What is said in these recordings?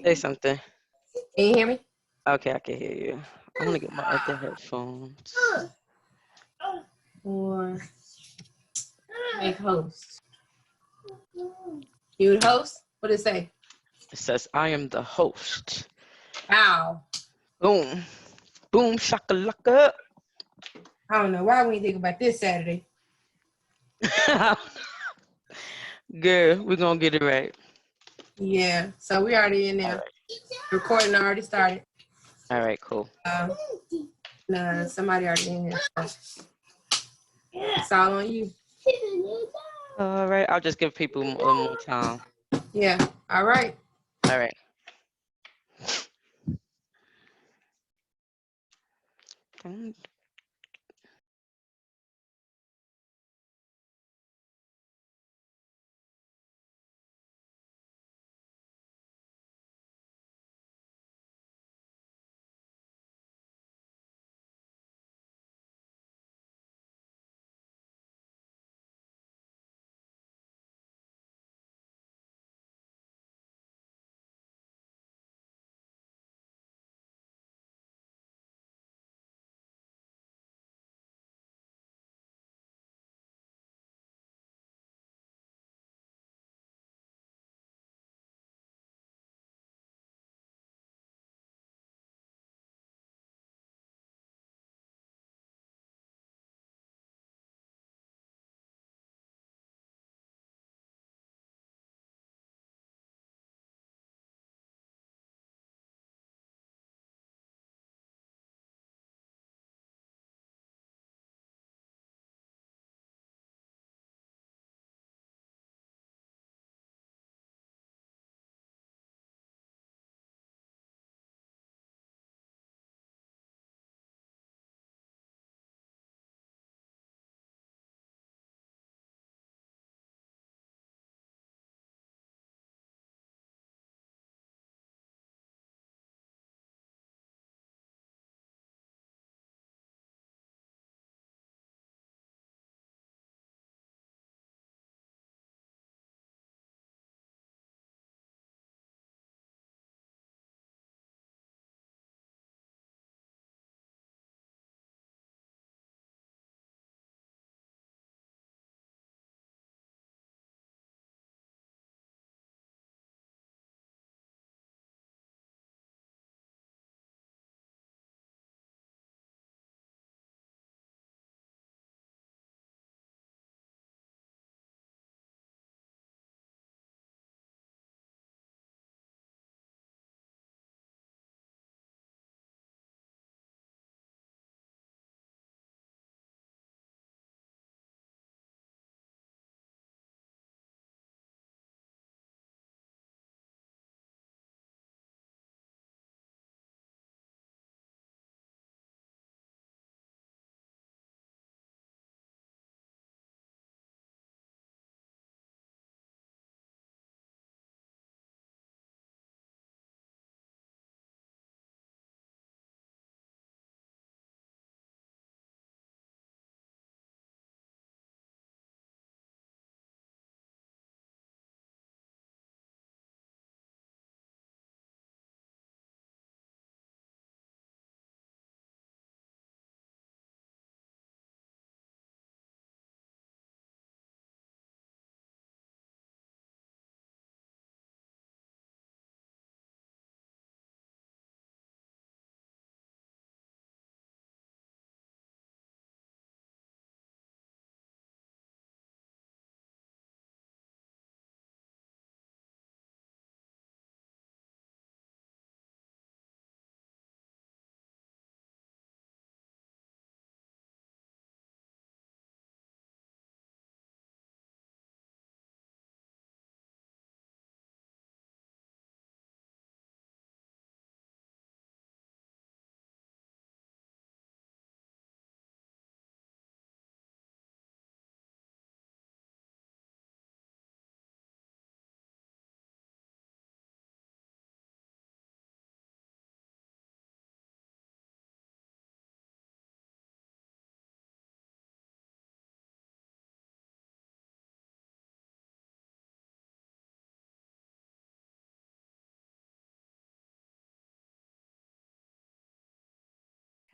Say something. Can you hear me? Okay, I can hear you. I'm gonna get my other headphones. Or make host. You the host? What did it say? It says, I am the host. Wow. Boom. Boom shakalaka. I don't know why we didn't think about this Saturday. Good. We're gonna get it right. Yeah. So we already in All there. right. Recording already started. All right, cool. Nah, somebody already in here. So it's all on you. All right. I'll just give people a little more time. Yeah. All right. All right.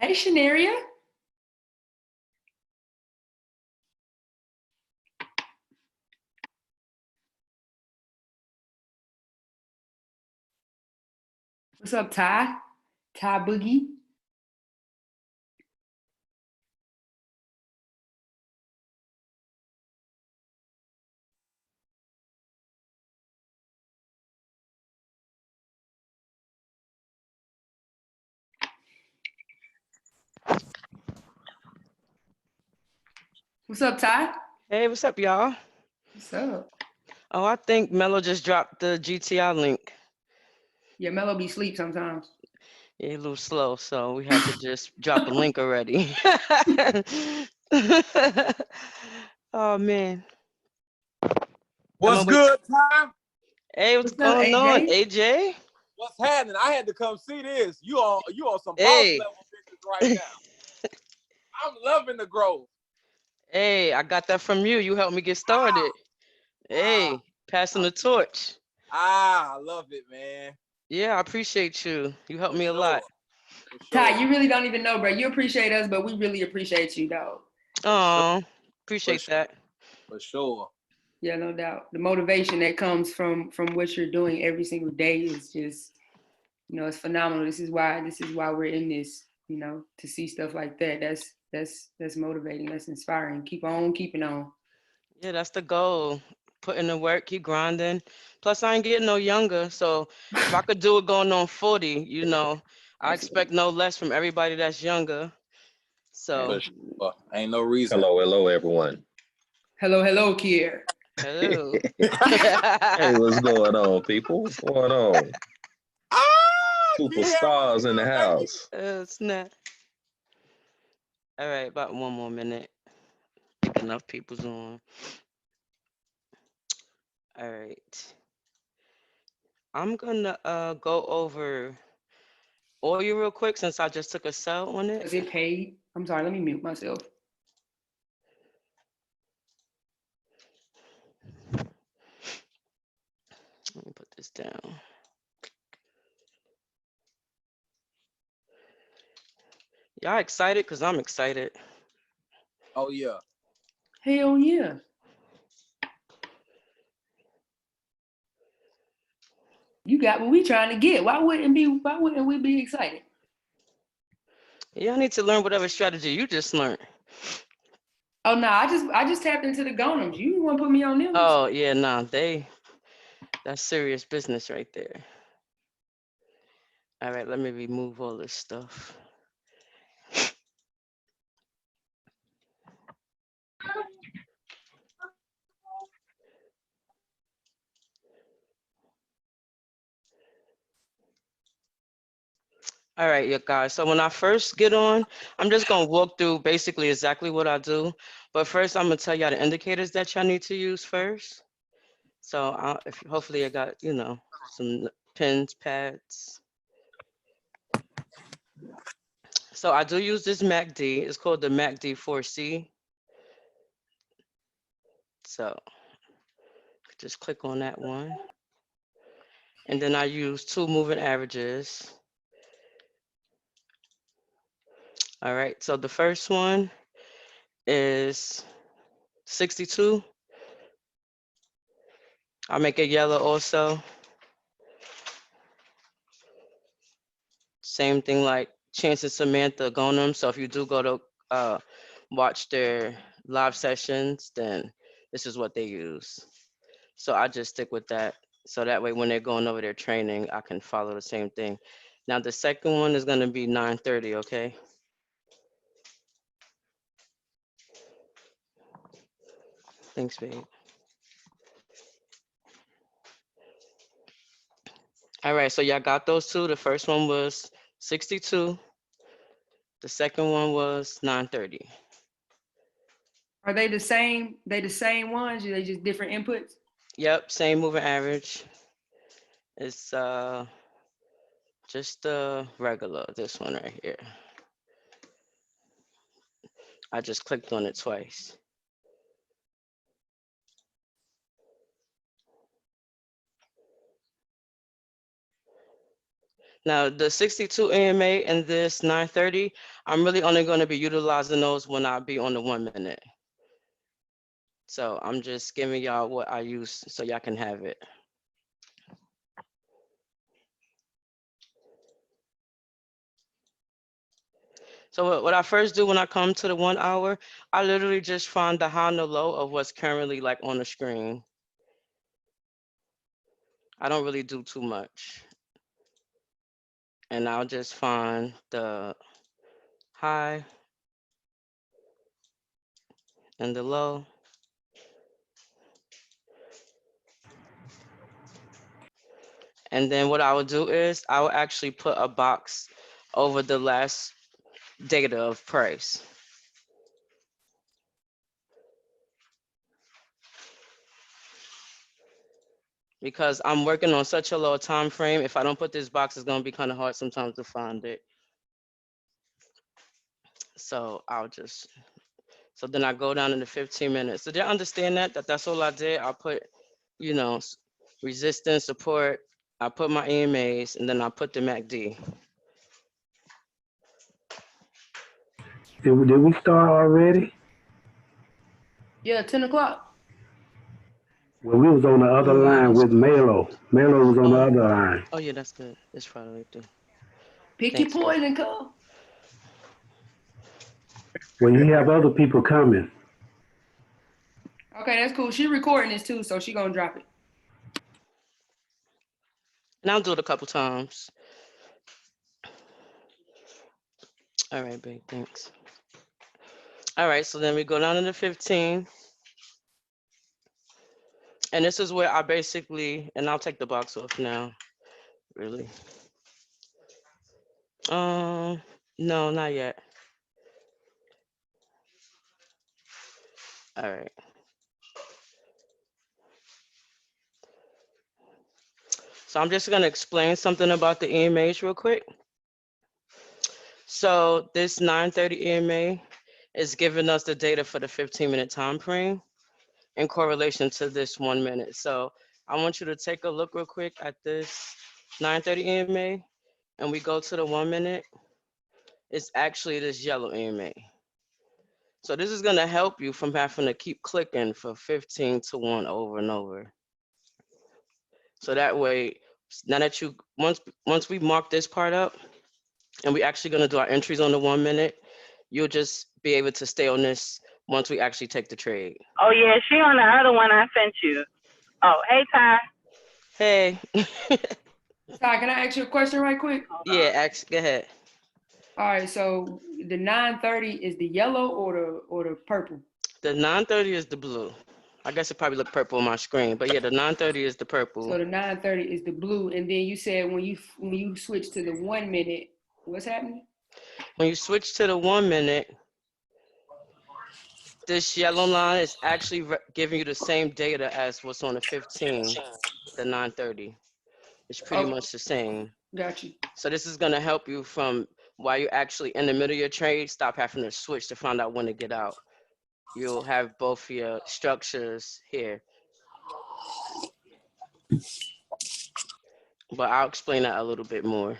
Hey, Shanaria. What's up, Ty? Ty Boogie. What's up, Ty? Hey, what's up, y'all? What's up? Oh, I think Mello just dropped the GTI link. Yeah, Mello be sleep sometimes. Yeah, a little slow, so we had to just drop a link already. Oh man. What's good, Ty? Hey, what's What's up, going on, AJ? AJ? What's happening? I had to come see this. You on some boss Hey. level business right now. I'm loving the growth. Hey, I got that from you. You helped me get started. Hey, passing the torch. I love it, man. Yeah, I appreciate you. You helped For me a sure. lot. For sure. Ty, you really don't even know, bro. You appreciate us, but we really appreciate you, dog. Oh, appreciate sure. that. For sure. Yeah, no doubt. The motivation that comes from what you're doing every single day is just, you know, it's phenomenal. This is why we're in this, you know, to see stuff like that. That's motivating. That's inspiring. Keep on keeping on. Yeah, that's the goal. Put in the work, keep grinding. Plus, I ain't getting no younger. So if I could do it going on 40, you know, I expect no less from everybody that's younger. So, Ain't no reason. Hello, everyone. Hello, Kier. hello. Hey, what's going on, people? What's going on? Superstars in the house. Snap. All right, about one more minute. I think enough people's on. All right. I'm gonna go over oil real quick since I just took a sell on it. Does it pay? I'm sorry, let me mute myself. Let me put this down. Y'all excited? Because I'm excited. Oh, yeah. Hell yeah. You got what we trying to get. Why wouldn't we be excited? Y'all need to learn whatever strategy you just learned. Oh no, I just tapped into the Gonums. You want to put me on them? Oh yeah, nah, that's serious business right there. All right, let me remove all this stuff. All right, yeah, guys. So when I first get on, I'm just gonna walk through basically exactly what I do. But first, I'm gonna tell y'all the indicators that y'all need to use first. So if hopefully I got some pens, pads. So I do use this MACD. It's called the MACD 4C. So just click on that one. And then I use 2 moving averages. All right, so the first one is 62. I'll make it yellow also. Same thing like Chance and Samantha Gonum. So if you do go to watch their live sessions, then this is what they use. So I just stick with that. So that way when they're going over their training, I can follow the same thing. Now the second one is gonna be 9:30, okay? Thanks, babe. All right, so y'all got those two. The first one was 62. The second one was 9:30. Are they the same? They the same ones? Are they just different inputs? Yep, same moving average. It's just the regular, this one right here. I just clicked on it twice. Now the 62 EMA and this 930, I'm really only going to be utilizing those when I be on the 1 minute. So I'm just giving y'all what I use so y'all can have it. So what I first do when I come to the 1 hour, I literally just find the high and the low of what's currently like on the screen. I don't really do too much. And I'll just find the high and the low. And then what I would do is I will actually put a box over the last data of price. Because I'm working on such a low time frame, if I don't put this box, it's gonna be kind of hard sometimes to find it. So so then I go down into 15 minutes. So they understand that's all I did. I put, you know, resistance, support, I put my EMAs, and then I put the MACD. Did we start already? Yeah, 10 o'clock. Well, we was on the other line with Melo. Melo was on the other line. Oh yeah, that's good. It's Friday right there. Pick your Thanks, man. poison, cuz. Well, you have other people coming. Okay, that's cool. She recording this too, so she gonna drop it. And I'll do it a couple times. All right, babe, thanks. All right, so then we go down into 15. And this is where I basically, and I'll take the box off now, really. No, not yet. All right. So I'm just gonna explain something about the EMAs real quick. So this 930 EMA is giving us the data for the 15-minute time frame in correlation to this 1 minute. So I want you to take a look real quick at this 930 EMA, and we go to the 1 minute. It's actually this yellow EMA. So this is gonna help you from having to keep clicking for 15 to 1 over and over. So that way, now that you, once we mark this part up, and we actually gonna do our entries on the 1 minute, you'll just be able to stay on this once we actually take the trade. Oh yeah, she on the other one I sent you. Oh, hey Ty. Hey. Ty, can I ask you a question right quick? Yeah, go ahead. All right, so the 930 is the yellow or the purple? The 930 is the blue. I guess it probably look purple on my screen, but yeah, the 930 is the purple. So the 930 is the blue, and then you said when you switch to the 1 minute, what's happening? When you switch to the 1 minute, this yellow line is actually giving you the same data as what's on the 15, the 930. It's pretty much the same. Got you. So this is gonna help you from while you're actually in the middle of your trade, stop having to switch to find out when to get out. You'll have both your structures here. But I'll explain that a little bit more.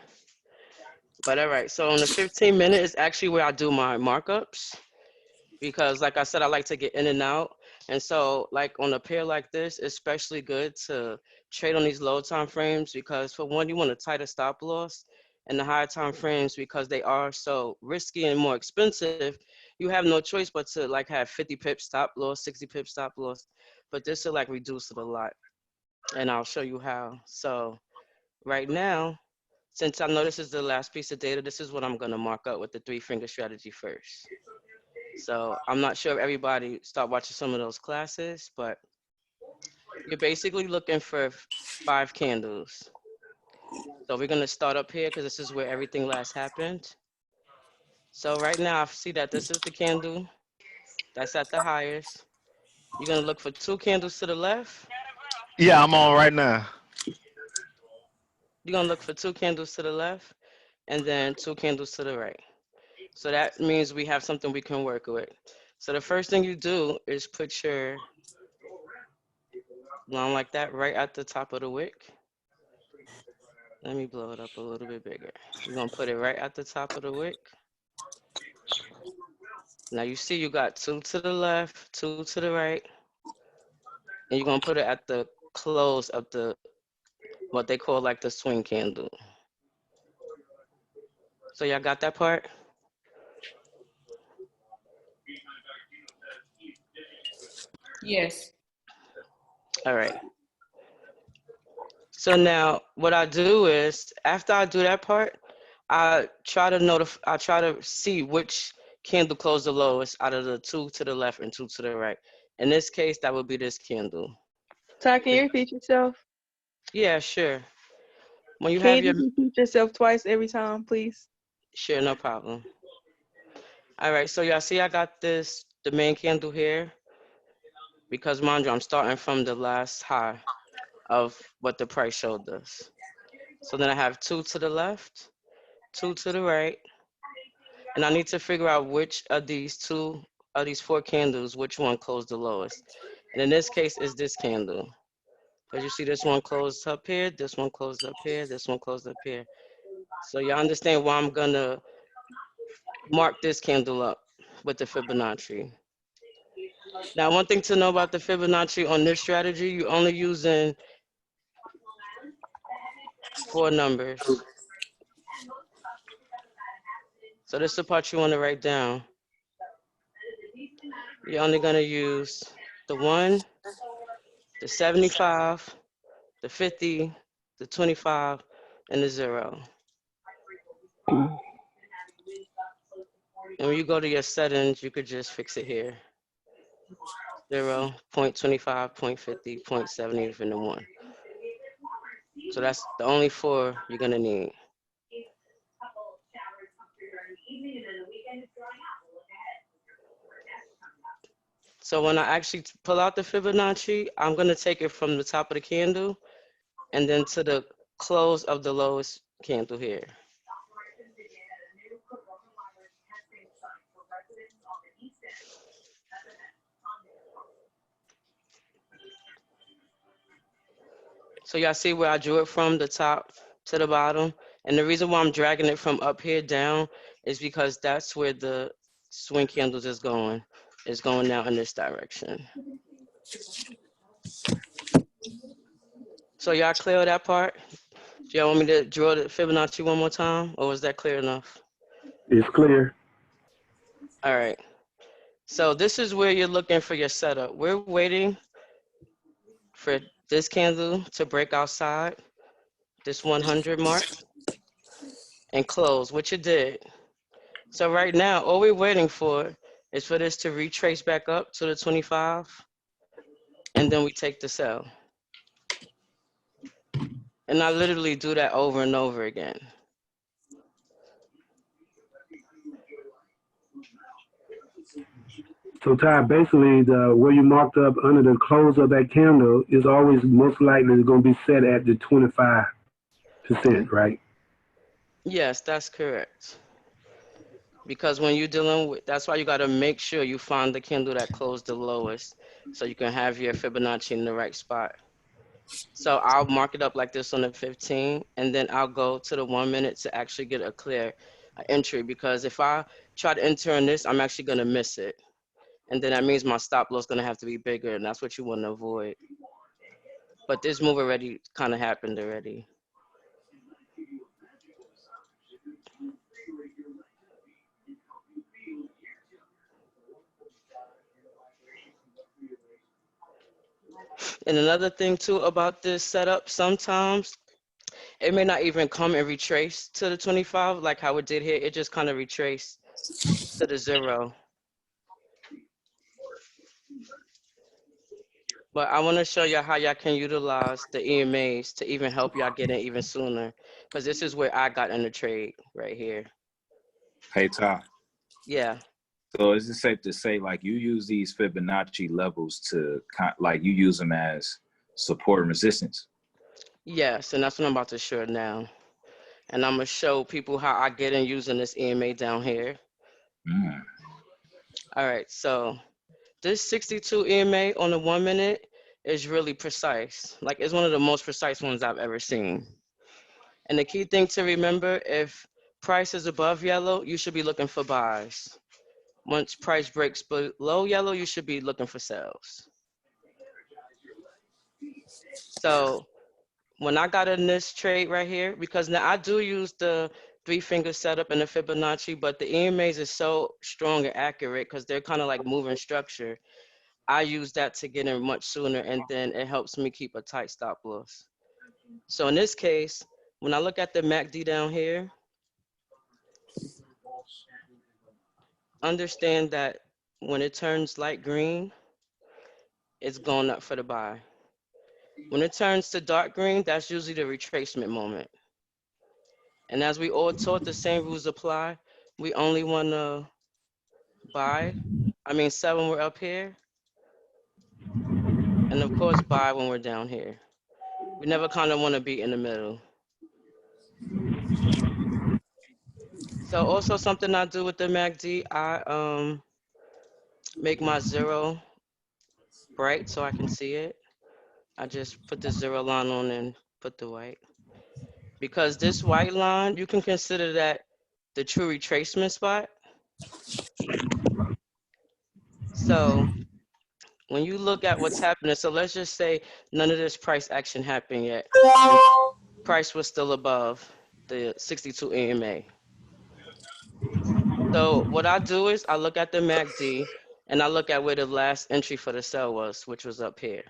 But all right, so on the 15-minute is actually where I do my markups, because like I said, I like to get in and out. And so like on a pair like this, it's especially good to trade on these low time frames, because for one, you want a tighter stop loss, and the higher time frames, because they are so risky and more expensive, you have no choice but to like have 50 pips stop loss, 60 pips stop loss. But this will like reduce it a lot. And I'll show you how. So right now, since I know this is the last piece of data, this is what I'm gonna mark up with the 3-finger strategy first. So I'm not sure if everybody start watching some of those classes, but you're basically looking for 5 candles. So we're gonna start up here because this is where everything last happened. So right now I see that this is the candle that's at the highest. You're gonna look for 2 candles to the left. Yeah, I'm on right now. You're gonna look for 2 candles to the left and then 2 candles to the right. So that means we have something we can work with. So the first thing you do is put your line like that right at the top of the wick. Let me blow it up a little bit bigger. You're gonna put it right at the top of the wick. Now you see you got two to the left, two to the right, and you're gonna put it at the close of the what they call like the swing candle. So y'all got that part? Yes. All right. So now what I do is after I do that part, I try to see which candle closed the lowest out of the two to the left and two to the right. In this case, that would be this candle. Ty, can you repeat yourself? Yeah, sure. When you Can have you your just repeat yourself twice every time, please? sure, no problem. All right, so y'all see I got the main candle here because mind you, I'm starting from the last high of what the price showed us. So then I have two to the left, two to the right, and I need to figure out which of these four candles, which one closed the lowest. And in this case, is this candle. Because you see this one closed up here, this one closed up here, this one closed up here. So you understand why I'm gonna mark this candle up with the Fibonacci. Now, one thing to know about the Fibonacci on this strategy, you're only using four numbers. So this is the part you want to write down. You're only gonna use the 1, the 75, the 50, the 25, and the 0. And when you go to your settings, you could just fix it here. 0, 0.25, 0.50, 0.70, and the 1. So that's the only four you're gonna need. So when I actually pull out the Fibonacci, I'm gonna take it from the top of the candle and then to the close of the lowest candle here. So y'all see where I drew it from the top to the bottom? And the reason why I'm dragging it from up here down is because that's where the swing candles is going. It's going now in this direction. So y'all clear that part? Do y'all want me to draw the Fibonacci one more time, or was that clear enough? It's clear. All right. So this is where you're looking for your setup. We're waiting for this candle to break outside this 100 mark and close, which it did. So right now, all we're waiting for is for this to retrace back up to the 25, and then we take the sell. And I literally do that over and over again. So Ty, basically the where you marked up under the close of that candle is always most likely going to be set at the 25%, right? Yes, that's correct. Because when you're dealing with, that's why you got to make sure you find the candle that closed the lowest so you can have your Fibonacci in the right spot. So I'll mark it up like this on the 15, and then I'll go to the 1 minute to actually get a clear entry, because if I try to enter on this, I'm actually going to miss it. And then that means my stop loss is going to have to be bigger, and that's what you want to avoid. But this move already kind of happened already. And another thing too about this setup, sometimes it may not even come and retrace to the 25 like how it did here. It just kind of retraced to the 0. But I want to show y'all how y'all can utilize the EMAs to even help y'all get in even sooner. Because this is where I got in the trade right here. Hey, Ty. Yeah. So is it safe to say, like, you use these Fibonacci levels to, like, you use them as support and resistance? Yes, and that's what I'm about to show now. And I'm going to show people how I get in using this EMA down here. Mm. All right, so this 62 EMA on the 1 minute is really precise. Like, it's one of the most precise ones I've ever seen. And the key thing to remember, if price is above yellow, you should be looking for buys. Once price breaks below yellow, you should be looking for sells. So when I got in this trade right here, because now I do use the 3-finger setup and the Fibonacci, but the EMAs is so strong and accurate because they're kind of like moving structure. I use that to get in much sooner, and then it helps me keep a tight stop loss. So in this case, when I look at the MACD down here, understand that when it turns light green, it's going up for the buy. When it turns to dark green, that's usually the retracement moment. And as we all taught, the same rules apply. We only want to sell when we're up here. And of course, buy when we're down here. We never kind of want to be in the middle. So also something I do with the MACD, I make my 0 bright so I can see it. I just put the 0 line on and put the white. Because this white line, you can consider that the true retracement spot. So when you look at what's happening, so let's just say none of this price action happened yet. Price was still above the 62 EMA. So what I do is I look at the MACD and I look at where the last entry for the sell was, which was up here.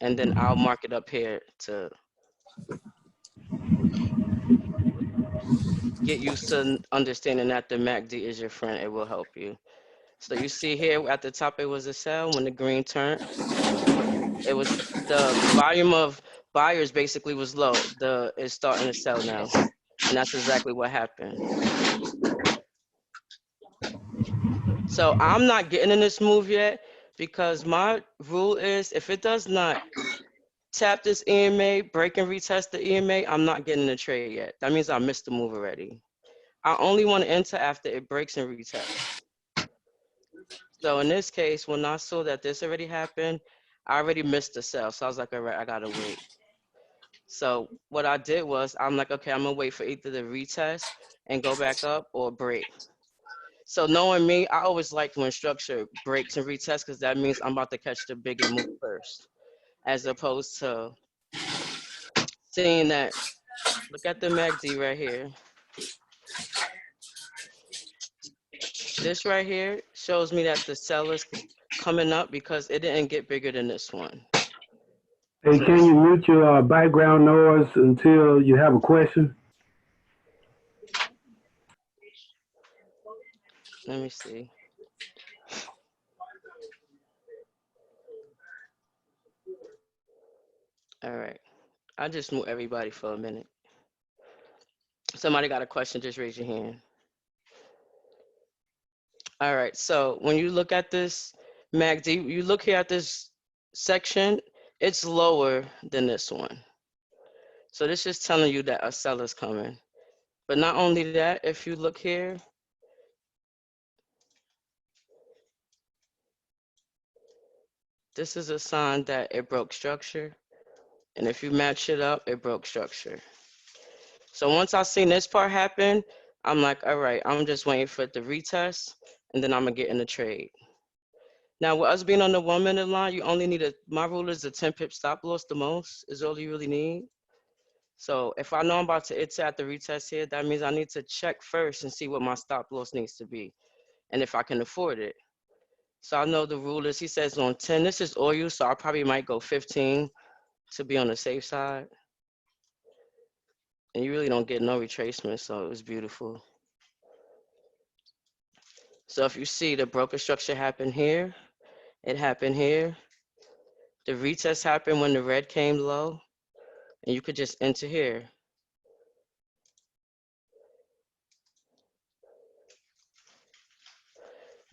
And then I'll mark it up here to get used to understanding that the MACD is your friend. It will help you. So you see here at the top, it was a sell. When the green turned, it was the volume of buyers basically was low. It's starting to sell now. And that's exactly what happened. So I'm not getting in this move yet because my rule is if it does not tap this EMA, break and retest the EMA, I'm not getting in the trade yet. That means I missed the move already. I only want to enter after it breaks and retests. So in this case, when I saw that this already happened, I already missed the sell. So I was like, all right, I gotta wait. So what I did was I'm like, okay, I'm gonna wait for either the retest and go back up or break. So knowing me, I always like when structure breaks and retests because that means I'm about to catch the bigger move first, as opposed to seeing that. Look at the MACD right here. This right here shows me that the sell is coming up because it didn't get bigger than this one. Hey, So can you mute your background noise until you have a question? let me see. All right. I just mute everybody for a minute. Somebody got a question, just raise your hand. All right, so when you look at this MACD, you look here at this section, it's lower than this one. So this is telling you that a seller's coming. But not only that, if you look here, this is a sign that it broke structure. And if you match it up, it broke structure. So once I seen this part happen, I'm like, all right, I'm just waiting for it to retest, and then I'm gonna get in the trade. Now, with us being on the 1 minute line, you only need my rule is a 10 pip stop loss the most is all you really need. So if I know I'm about to enter at the retest here, that means I need to check first and see what my stop loss needs to be and if I can afford it. So I know the rule is he says on 10, this is oil, so I probably might go 15 to be on the safe side. And you really don't get no retracement, so it was beautiful. So if you see the broker structure happen here, it happened here. The retest happened when the red came low, and you could just enter here.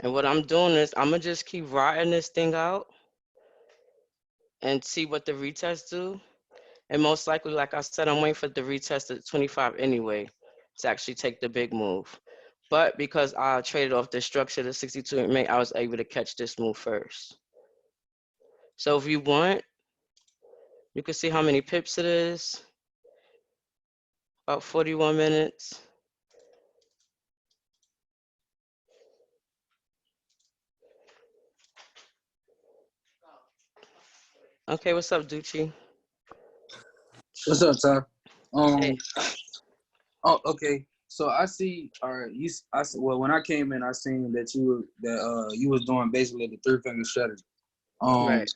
And what I'm doing is I'm gonna just keep riding this thing out and see what the retests do. And most likely, like I said, I'm waiting for the retest at 25 anyway to actually take the big move. But because I traded off the structure to 62 in May, I was able to catch this move first. So if you want, you can see how many pips it is. about 41 minutes. Okay, what's up, Ducci? What's up, Ty? Hey, Oh, okay. So I see. All right. Well, when I came in, I seen that you was doing basically the three finger strategy. Um. right.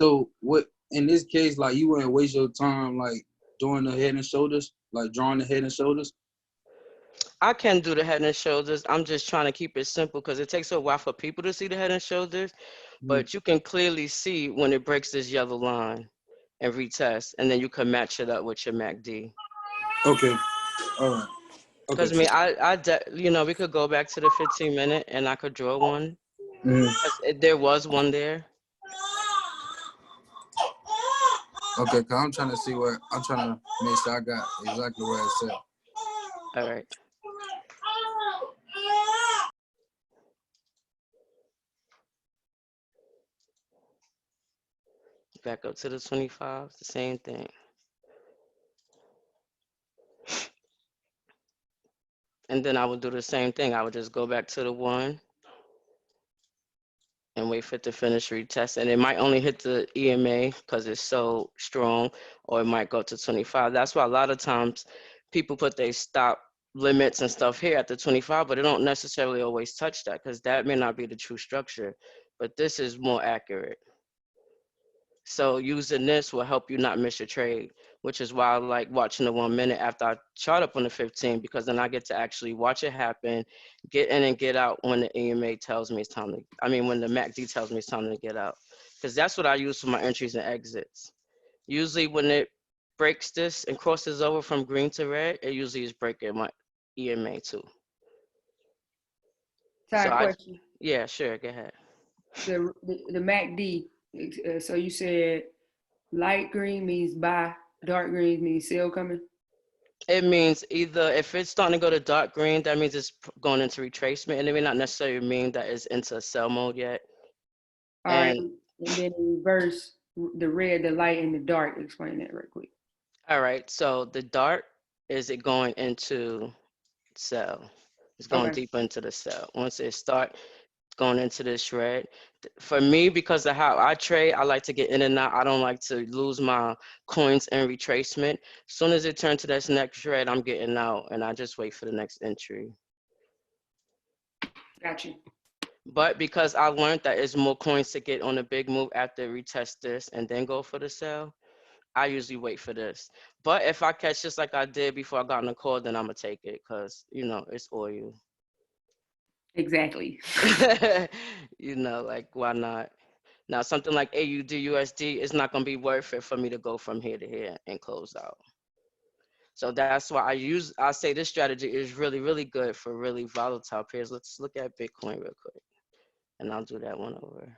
So what in this case, like you wouldn't waste your time like doing the head and shoulders, like drawing the head and shoulders. I can do the head and shoulders. I'm just trying to keep it simple because it takes a while for people to see the head and shoulders, Mhm. but you can clearly see when it breaks this yellow line and retest, and then you can match it up with your MACD. Okay. All right. Okay. Because you know, we could go back to the 15-minute and I could draw one. Mhm. 'Cause there was one there. Okay. Cause I'm trying to make sure I got exactly where it's at. All right. Back up to the 25, the same thing. And then I would do the same thing. I would just go back to the 1 and wait for it to finish retest. And it might only hit the EMA because it's so strong, or it might go to 25. That's why a lot of times people put their stop limits and stuff here at the 25, but they don't necessarily always touch that because that may not be the true structure. But this is more accurate. So using this will help you not miss your trade, which is why I like watching the 1 minute after I chart up on the 15, because then I get to actually watch it happen, get in and get out when the EMA tells me it's time to, when the MACD tells me it's time to get out. Because that's what I use for my entries and exits. Usually when it breaks this and crosses over from green to red, it usually is breaking my EMA too. So Side question. yeah, sure, go ahead. The MACD. So you said light green means buy, dark green means sell coming. It means either if it's starting to go to dark green, that means it's going into retracement, and it may not necessarily mean that it's into sell mode yet. All right, And and then in reverse, the red, the light, and the dark. Explain that real quick. all right, so the dark is it going into sell. It's going Okay. deeper into the sell. Once it start going into this red, for me, because of how I trade, I like to get in and out. I don't like to lose my coins in retracement. As soon as it turns to this next red, I'm getting out, and I just wait for the next entry. Got you. But because I learned that it's more coins to get on a big move after retest this and then go for the sell, I usually wait for this. But if I catch this like I did before I got on the call, then I'm gonna take it because it's oil. Exactly. Like why not? Now something like AUD USD is not gonna be worth it for me to go from here to here and close out. So that's why I say this strategy is really, really good for really volatile pairs. Let's look at Bitcoin real quick. And I'll do that one over.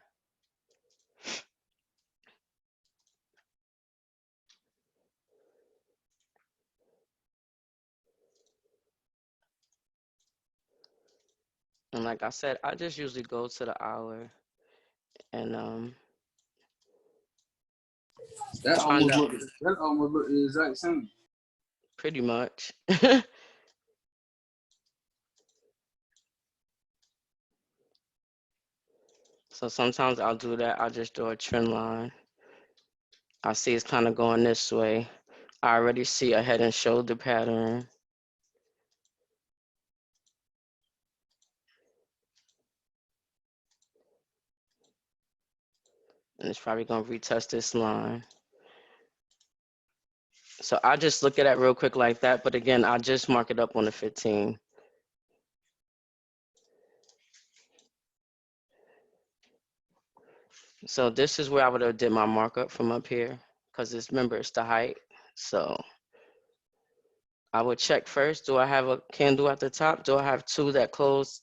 And like I said, I just usually go to the hour and That find almost out look. That almost look the exact same. pretty much. So sometimes I'll do that. I'll just do a trend line. I see it's kind of going this way. I already see a head and shoulder pattern. And it's probably going to retest this line. So I just look at it real quick like that. But again, I just mark it up on the 15. So this is where I would have did my markup from up here because remember, it's the height. So I would check first. Do I have a candle at the top? Do I have two that close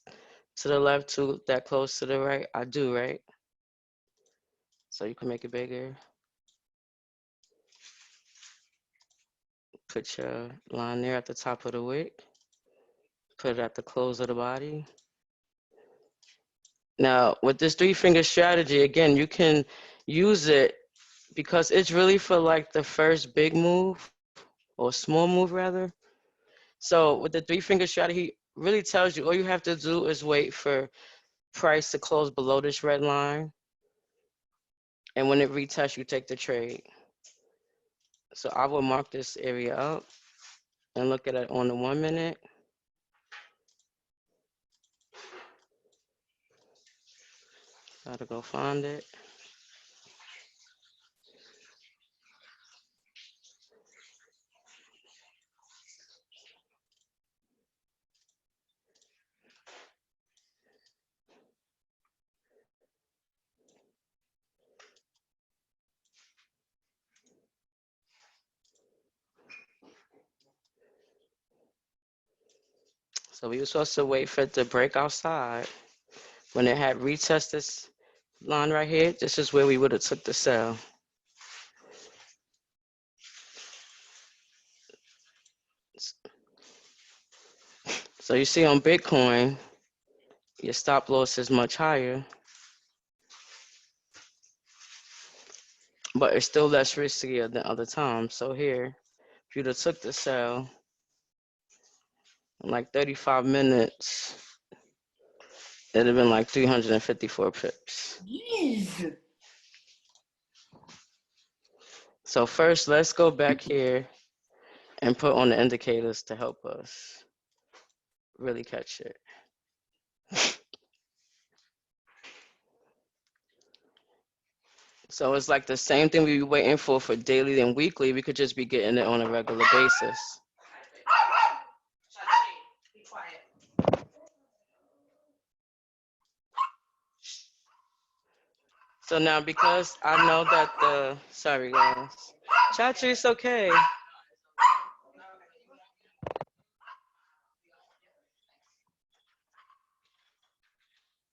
to the left, two that close to the right? I do, right? So you can make it bigger. Put your line there at the top of the wick. Put it at the close of the body. Now, with this three-finger strategy, again, you can use it because it's really for like the first big move or small move rather. So with the three finger strategy, really tells you all you have to do is wait for price to close below this red line. And when it retests, you take the trade. So I will mark this area up and look at it on the 1 minute. Gotta go find it. So we were supposed to wait for it to break outside. When it had retested this line right here, this is where we would have took the sell. So you see on Bitcoin, your stop loss is much higher, but it's still less riskier than other times. So here, if you'd have took the sell in like 35 minutes, it'd have been like 354 pips. Yes. So first, let's go back here and put on the indicators to help us really catch it. So it's like the same thing we be waiting for daily and weekly. We could just be getting it on a regular basis. So now because I know that sorry guys. Chachi, it's okay.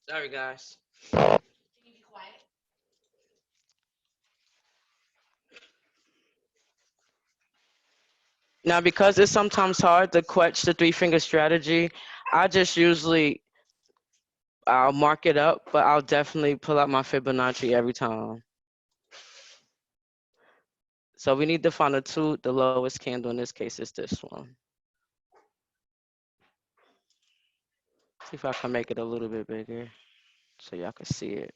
Sorry guys. Now because it's sometimes hard to catch the three finger strategy, I just usually I'll mark it up, but I'll definitely pull out my Fibonacci every time. So we need to find the lowest candle in this case is this one. See if I can make it a little bit bigger so y'all can see it.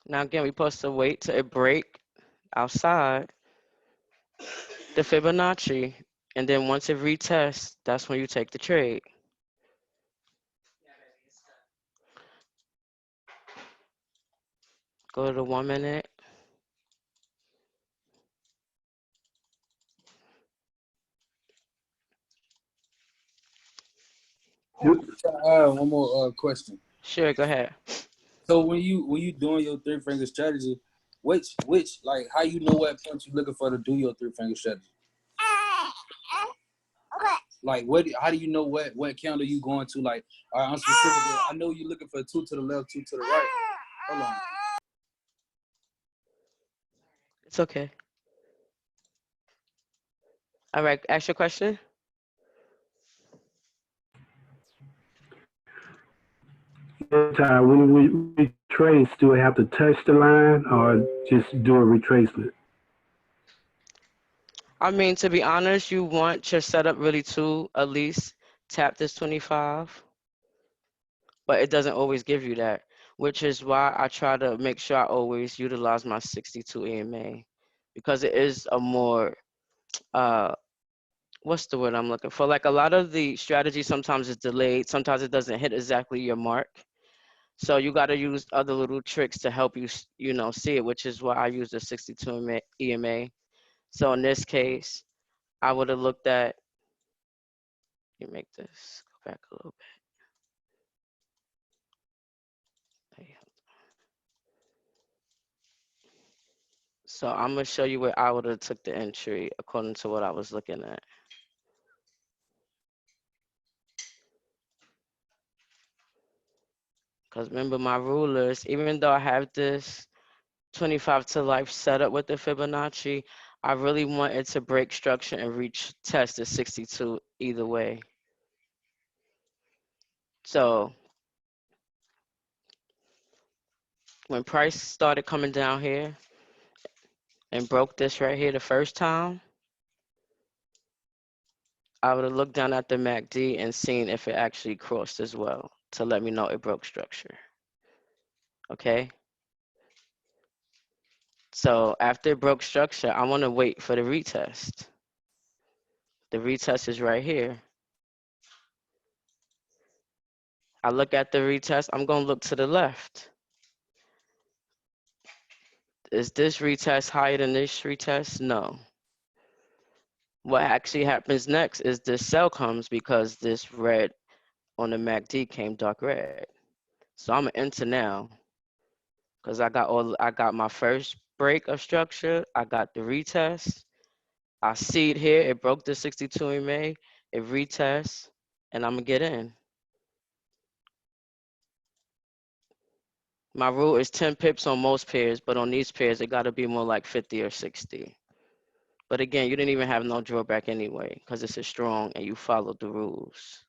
Now again, we're supposed to wait till it break outside the Fibonacci, and then once it retests, that's when you take the trade. Go to the 1 minute. One more question. Sure, go ahead. So when you doing your three finger strategy, which like how you know what point you looking for to do your three finger strategy? Like how do you know what candle you going to? Like, all right, I'm specific. I know you're looking for two to the left, two to the right. Hold on. It's okay. All right, ask your question. When we retrace, do we have to touch the line or just do a retracement? I mean, to be honest, you want your setup really to at least tap this 25, but it doesn't always give you that, which is why I try to make sure I always utilize my 62 EMA because it is a more, what's the word I'm looking for? Like a lot of the strategy sometimes is delayed, sometimes it doesn't hit exactly your mark. So you got to use other little tricks to help you, see it, which is why I use the 62 EMA. So in this case, I would have looked at, you make this go back a little bit. So I'm gonna show you where I would have took the entry according to what I was looking at. Because remember my rulers, even though I have this 25 to life setup with the Fibonacci, I really want it to break structure and reach test the 62 either way. So When price started coming down here and broke this right here the first time, I would have looked down at the MACD and seen if it actually crossed as well to let me know it broke structure. Okay. So after it broke structure, I want to wait for the retest. The retest is right here. I look at the retest, I'm going to look to the left. Is this retest higher than this retest? No. What actually happens next is this sell comes because this red on the MACD came dark red. So I'm gonna enter now because I got my first break of structure. I got the retest. I see it here. It broke the 62 EMA. It retests, and I'm gonna get in. My rule is 10 pips on most pairs, but on these pairs, it gotta be more like 50 or 60. But again, you didn't even have no drawback anyway because this is strong and you followed the rules.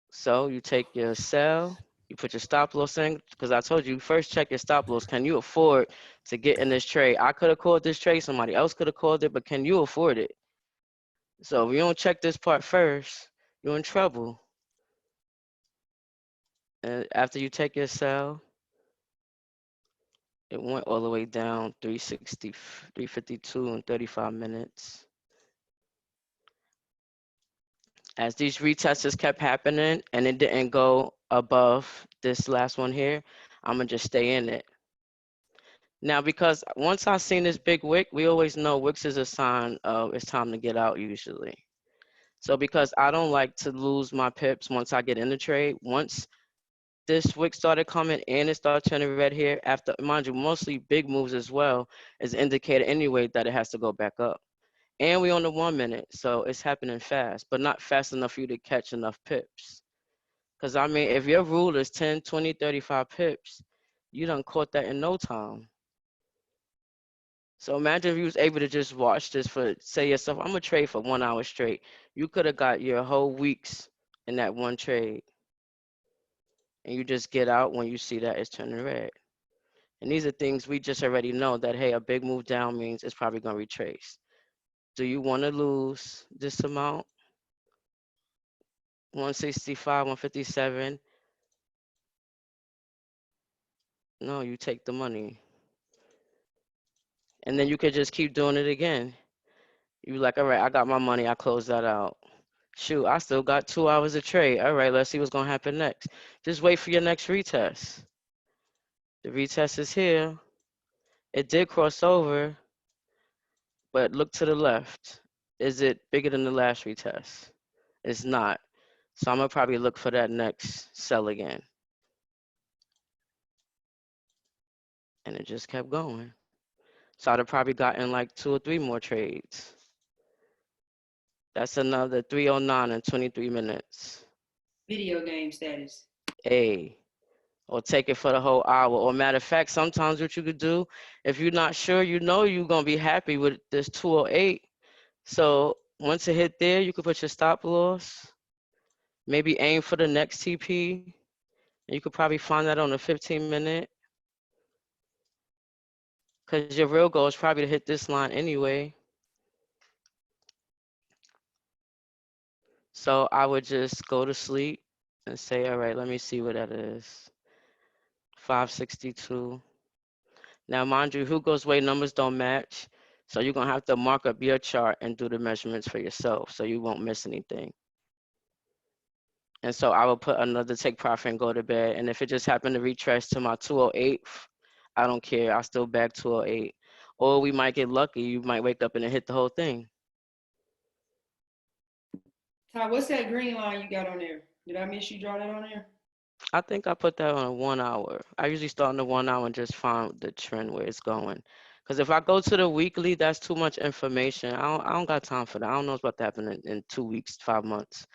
So you take your sell, you put your stop loss in, because I told you first check your stop loss. Can you afford to get in this trade? I could have called this trade, somebody else could have called it, but can you afford it? So if you don't check this part first, you're in trouble. And after you take your sell, it went all the way down 360, 352 in 35 minutes. As these retests kept happening and it didn't go above this last one here, I'm gonna just stay in it. Now, because once I seen this big wick, we always know wicks is a sign of it's time to get out usually. So because I don't like to lose my pips once I get in the trade, once this wick started coming and it started turning red here, after, mind you, mostly big moves as well, is indicator anyway that it has to go back up. And we on the 1 minute, so it's happening fast, but not fast enough for you to catch enough pips. Because I mean, if your rule is 10, 20, 35 pips, you done caught that in no time. So imagine if you was able to just watch this for, say yourself, I'm gonna trade for 1 hour straight. You could have got your whole weeks in that one trade. And you just get out when you see that it's turning red. And these are things we just already know that, hey, a big move down means it's probably gonna retrace. Do you wanna lose this amount? 165, 157? No, you take the money. And then you could just keep doing it again. You like, all right, I got my money, I close that out. Shoot, I still got 2 hours of trade. All right, let's see what's gonna happen next. Just wait for your next retest. The retest is here. It did cross over, but look to the left. Is it bigger than the last retest? It's not. So I'm gonna probably look for that next sell again. And it just kept going. So I'd have probably gotten like 2 or 3 more trades. That's another 309 in 23 minutes. Video game status. A. Or take it for the whole hour. Or matter of fact, sometimes what you could do, if you're not sure, you know you're gonna be happy with this 208. So once it hit there, you could put your stop loss, maybe aim for the next TP. And you could probably find that on the 15-minute. Because your real goal is probably to hit this line anyway. So I would just go to sleep and say, all right, let me see what that is. 562. Now, mind you, Hugo's way numbers don't match. So you're going to have to mark up your chart and do the measurements for yourself so you won't miss anything. And so I will put another take profit and go to bed. And if it just happened to retrace to my 208, I don't care. I still back 208. Or we might get lucky. You might wake up and it hit the whole thing. Ty, what's that green line you got on there? Did I miss you draw that on there? I think I put that on a 1 hour. I usually start on the 1 hour and just find the trend where it's going. Because if I go to the weekly, that's too much information. I don't got time for that. I don't know what's about to happen in 2 weeks, 5 months.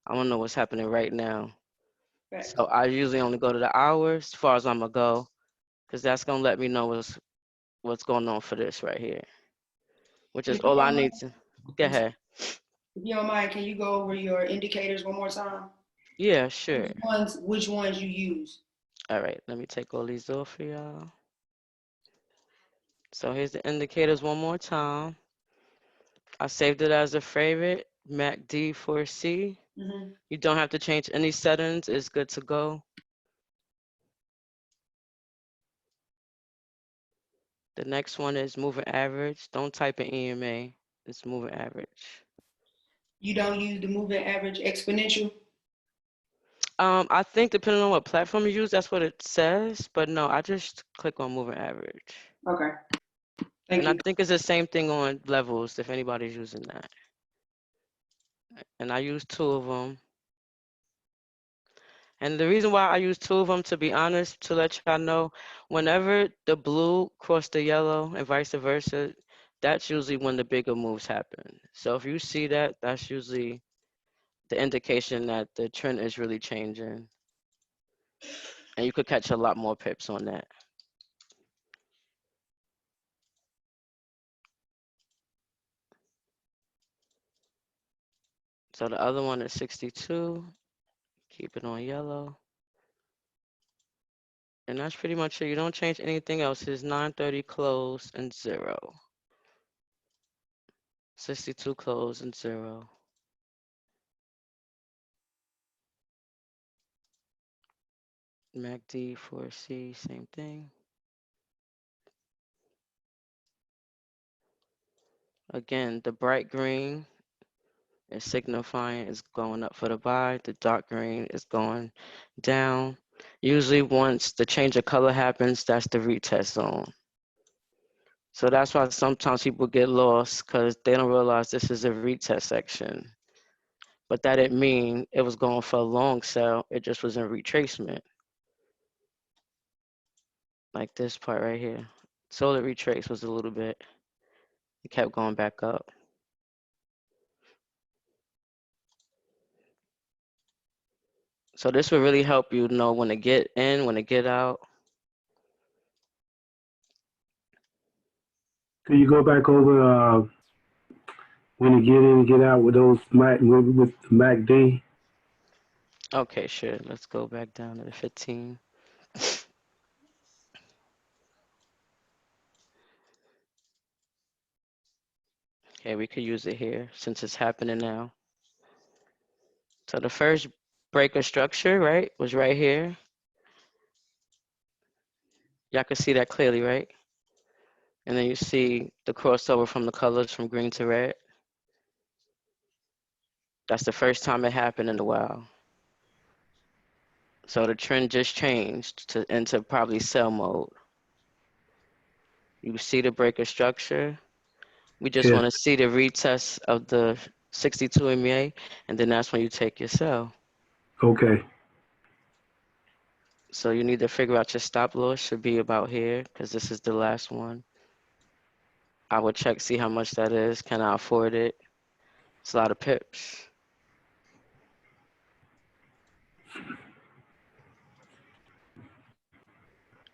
I want to know what's happening right now. Right. So I usually only go to the hours as far as I'm going to go. Because that's going to let me know what's going on for this right here. Which is If you all I don't need mind- to. Go ahead. If you don't mind, can you go over your indicators one more time? Yeah, sure. Which ones you use? All right, let me take all these off for y'all. So here's the indicators one more time. I saved it as a favorite, MACD 4C. You don't have to change any settings. It's good to go. The next one is moving average. Don't type in EMA. It's moving average. You don't use the moving average exponential? I think depending on what platform you use, that's what it says. But no, I just click on moving average. Okay. Thank And you. I think it's the same thing on levels if anybody's using that. And I use 2 of them. And the reason why I use 2 of them, to be honest, to let y'all know, whenever the blue cross the yellow and vice versa, that's usually when the bigger moves happen. So if you see that, that's usually the indication that the trend is really changing. And you could catch a lot more pips on that. So the other one is 62. Keep it on yellow. And that's pretty much it. You don't change anything else. It's 930 close and 0. 62 close and 0. MACD 4C, same thing. Again, the bright green is signifying it's going up for the buy. The dark green is going down. Usually once the change of color happens, that's the retest zone. So that's why sometimes people get lost because they don't realize this is a retest section. But that didn't mean it was going for a long sell. It just was in retracement. Like this part right here. So the retrace was a little bit. It kept going back up. So this will really help you know when to get in, when to get out. Can you go back over when you get in and get out with those with the MACD? Okay, sure. Let's go back down to the 15. Okay, we could use it here since it's happening now. So the first breaker structure, right, was right here. Y'all can see that clearly, right? And then you see the crossover from the colors from green to red. That's the first time it happened in a while. So the trend just changed into probably sell mode. You see the breaker structure. We just Yes. want to see the retest of the 62 MA, and then that's when you take your sell. Okay. So you need to figure out your stop loss should be about here because this is the last one. I would check, see how much that is. Can I afford it? It's a lot of pips.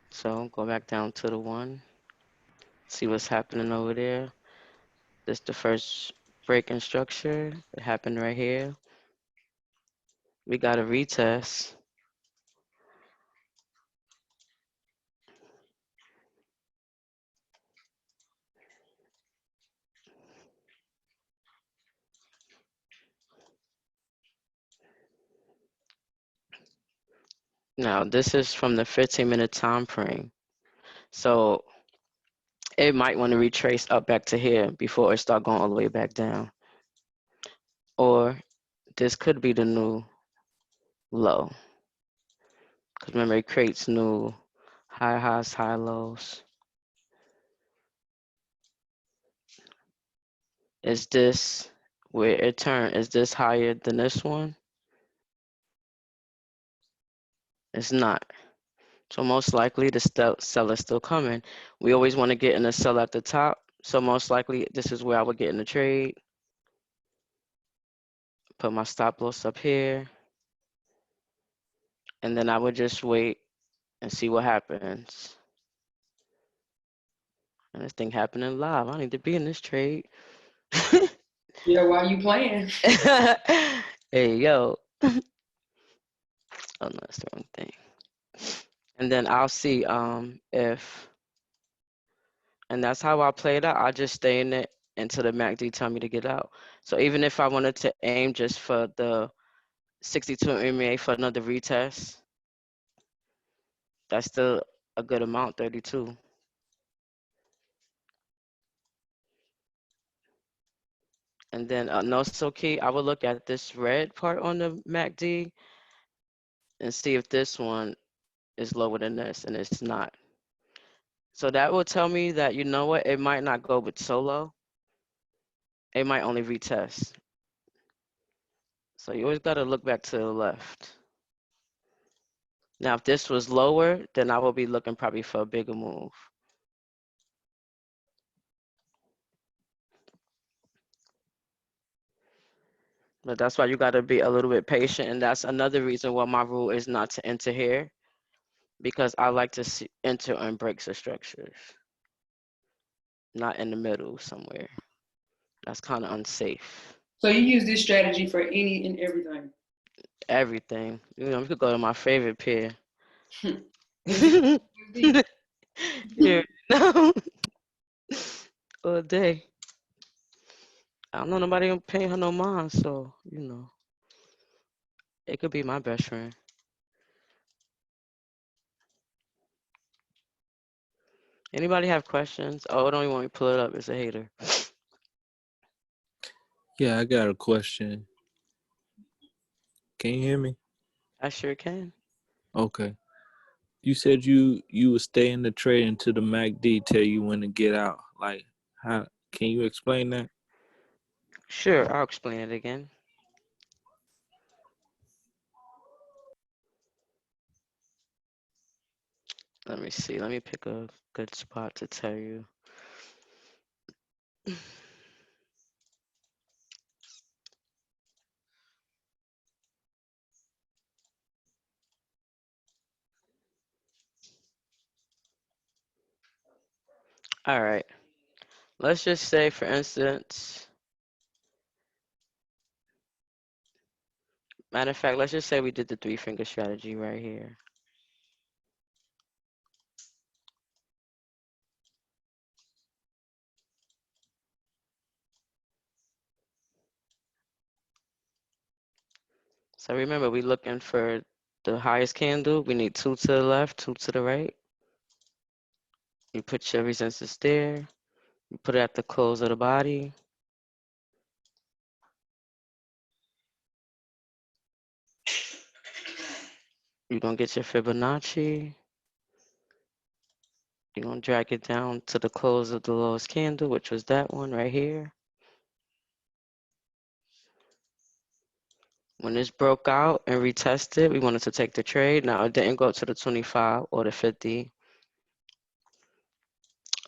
So go back down to the 1. See what's happening over there. This the first break in structure. It happened right here. We got a retest. Now this is from the 15-minute time frame. So it might want to retrace up back to here before it start going all the way back down. Or this could be the new low. Because remember, it creates new high highs, high lows. Is this where it turned? Is this higher than this one? It's not. So most likely the sell is still coming. We always want to get in a sell at the top. So most likely this is where I would get in the trade. Put my stop loss up here. And then I would just wait and see what happens. And this thing happening live. I need to be in this trade. Yeah, why you playing? Hey, yo. Oh, no, that's the wrong thing. and then I'll see if, and that's how I play it out. I just stay in it until the MACD tell me to get out. So even if I wanted to aim just for the 62 MA for another retest, that's still a good amount, 32. And then no so key, I would look at this red part on the MACD and see if this one is lower than this, and it's not. So that will tell me that, you know what, it might not go with so low. It might only retest. So you always got to look back to the left. Now, if this was lower, then I will be looking probably for a bigger move. But that's why you got to be a little bit patient. And that's another reason why my rule is not to enter here, because I like to enter on breaks of structures, not in the middle somewhere. That's kind of unsafe. So you use this strategy for any and everything. Everything. You know, we could go to my favorite pair. Here, no. All day. I don't know nobody gonna pay her no mind, so you know, it could be my best friend. Anybody have questions? Oh, don't even want me to pull it up. It's a hater. Yeah, I got a question. Can you hear me? I sure can. Okay. You said you would stay in the trade until the MACD tell you when to get out. Like, how can you explain that? Sure, I'll explain it again. Let me see. Let me pick a good spot to tell you. All right. Let's just say, for instance, matter of fact, let's just say we did the 3-finger strategy right here. So remember, we're looking for the highest candle. We need 2 to the left, 2 to the right. You put your resistance there. You put it at the close of the body. You're going to get your Fibonacci. You're going to drag it down to the close of the lowest candle, which was that one right here. When this broke out and retested, we wanted to take the trade. Now, it didn't go to the 25 or the 50.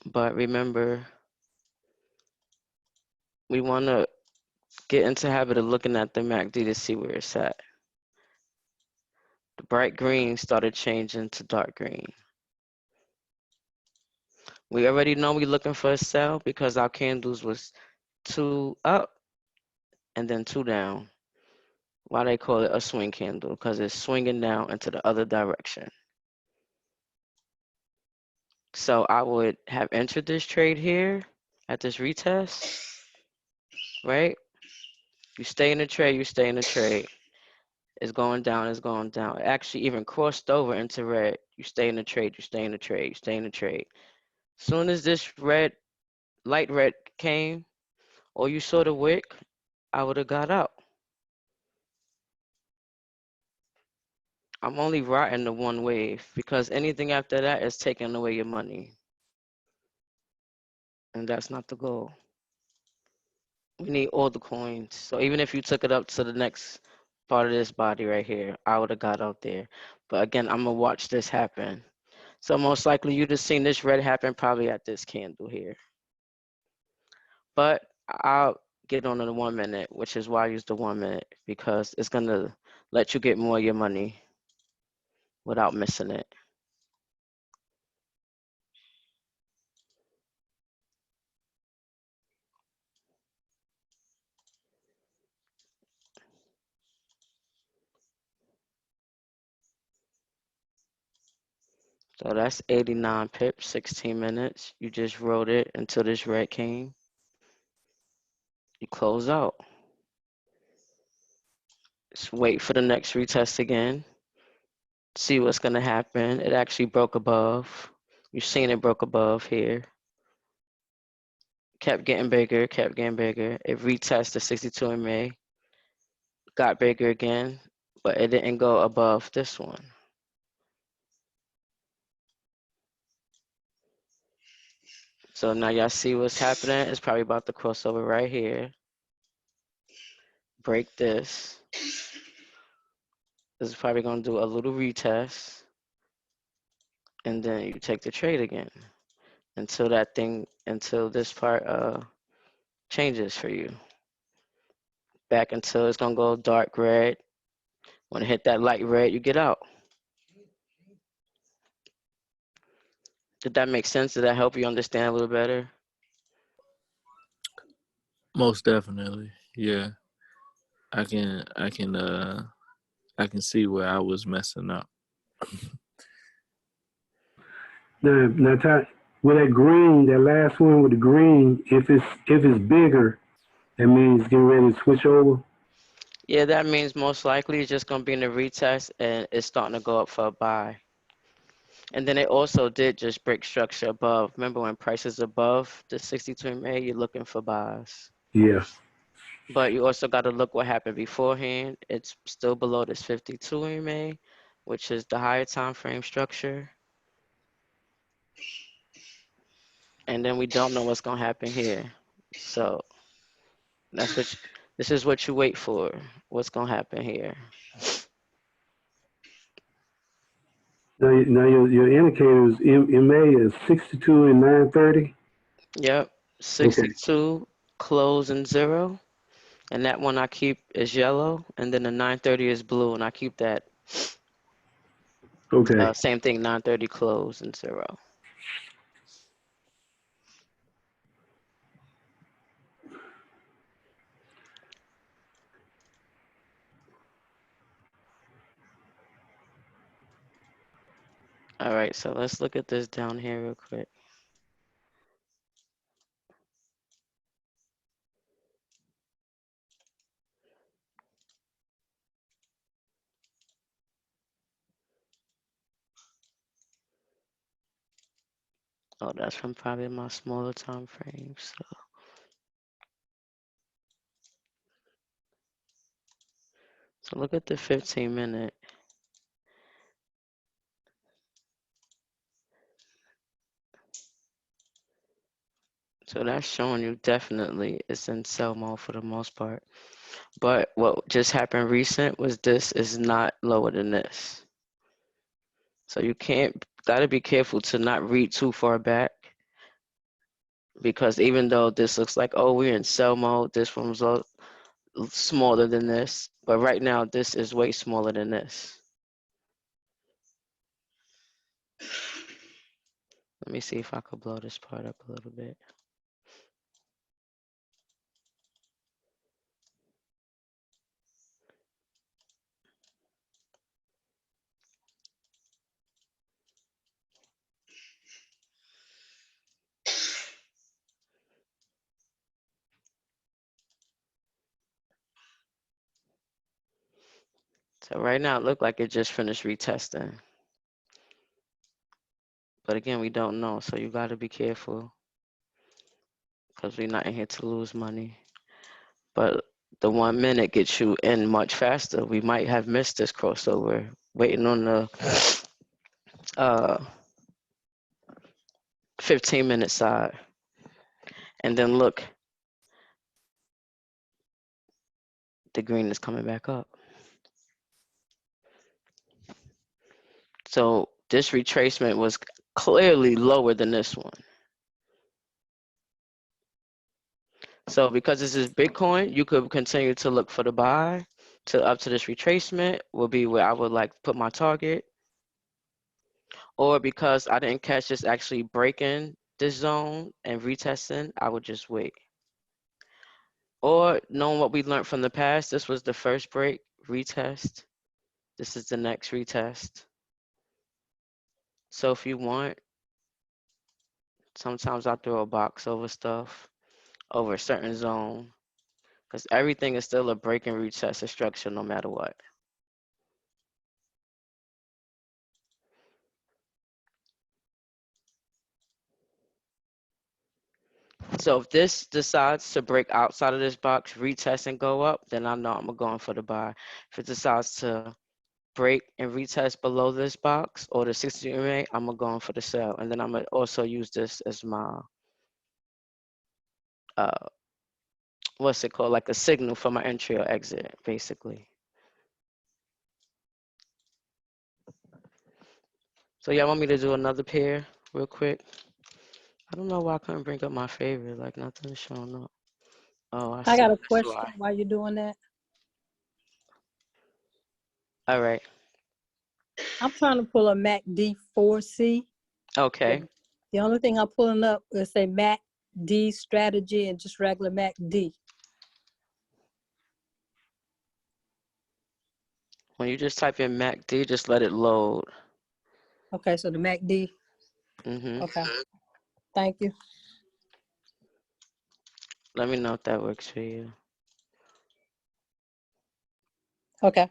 But remember, we want to get into the habit of looking at the MACD to see where it's at. The bright green started changing to dark green. We already know we're looking for a sell because our candles was 2 up and then 2 down. Why they call it a swing candle? Because it's swinging down into the other direction. So I would have entered this trade here at this retest, right? You stay in the trade, you stay in the trade. It's going down, it's going down. It actually even crossed over into red. You stay in the trade, you stay in the trade, you stay in the trade. Soon as this red, light red came, or you saw the wick, I would have got out. I'm only riding the one wave because anything after that is taking away your money. And that's not the goal. We need all the coins. So even if you took it up to the next part of this body right here, I would have got out there. But again, I'm gonna watch this happen. So most likely you'd have seen this red happen probably at this candle here. But I'll get on to the 1 minute, which is why I use the 1 minute, because it's gonna let you get more of your money without missing it. So that's 89 pips, 16 minutes. You just rode it until this red came. You close out. Just wait for the next retest again. See what's going to happen. It actually broke above. You've seen it broke above here. Kept getting bigger, kept getting bigger. It retested 62 MA. Got bigger again, but it didn't go above this one. So now y'all see what's happening. It's probably about to cross over right here. Break this. This is probably gonna do a little retest. And then you take the trade again until this part changes for you. Back until it's gonna go dark red. When it hit that light red, you get out. Did that make sense? Did that help you understand a little better? Most definitely. Yeah. I can see where I was messing up. Now, Ty, with that green, that last one with the green, if it's bigger, that means getting ready to switch over. Yeah, that means most likely it's just gonna be in the retest and it's starting to go up for a buy. And then it also did just break structure above. Remember when prices above the 62 MA, you're looking for buys. Yeah. But you also got to look what happened beforehand. It's still below this 52 MA, which is the higher time frame structure. And then we don't know what's gonna happen here. So this is what you wait for. What's gonna happen here? Now your indicators MA is 62 and 930. Yep, Okay. 62 close and 0. And that one I keep is yellow, and then the 930 is blue, and I keep that Okay. same thing, 930 close and 0. All right, so let's look at this down here real quick. Oh, that's from probably my smaller time frames. So look at the 15-minute. So that's showing you definitely it's in sell mode for the most part. But what just happened recent was this is not lower than this. So you gotta be careful to not read too far back. Because even though this looks like, oh, we're in sell mode, this one's smaller than this. But right now, this is way smaller than this. Let me see if I could blow this part up a little bit. So right now, it looked like it just finished retesting. But again, we don't know, so you got to be careful because we're not in here to lose money. But the 1 minute gets you in much faster. We might have missed this crossover waiting on the 15-minute side. And then look, the green is coming back up. So this retracement was clearly lower than this one. So because this is Bitcoin, you could continue to look for the buy to up to this retracement will be where I would like put my target. Or because I didn't catch this actually breaking this zone and retesting, I would just wait. Or knowing what we learned from the past, this was the first break, retest. This is the next retest. So if you want, sometimes I throw a box over stuff, over a certain zone, because everything is still a break and retest structure no matter what. So if this decides to break outside of this box, retest and go up, then I know I'm going for the buy. If it decides to break and retest below this box or the 60 EMA, I'm going for the sell. And then I'm gonna also use this as my, what's it called? Like a signal for my entry or exit, basically. So y'all want me to do another pair real quick? I don't know why I couldn't bring up my favorite, like nothing's showing up. Oh, I I see, got a that's question why. while you're doing that. All right, I'm trying to pull a MACD 4C. okay. The only thing I'm pulling up is a MACD strategy and just regular MACD. When you just type in MACD, just let it load. Okay, so the MACD. Mm-hmm. Okay, thank you. Let me know if that works for you. Okay.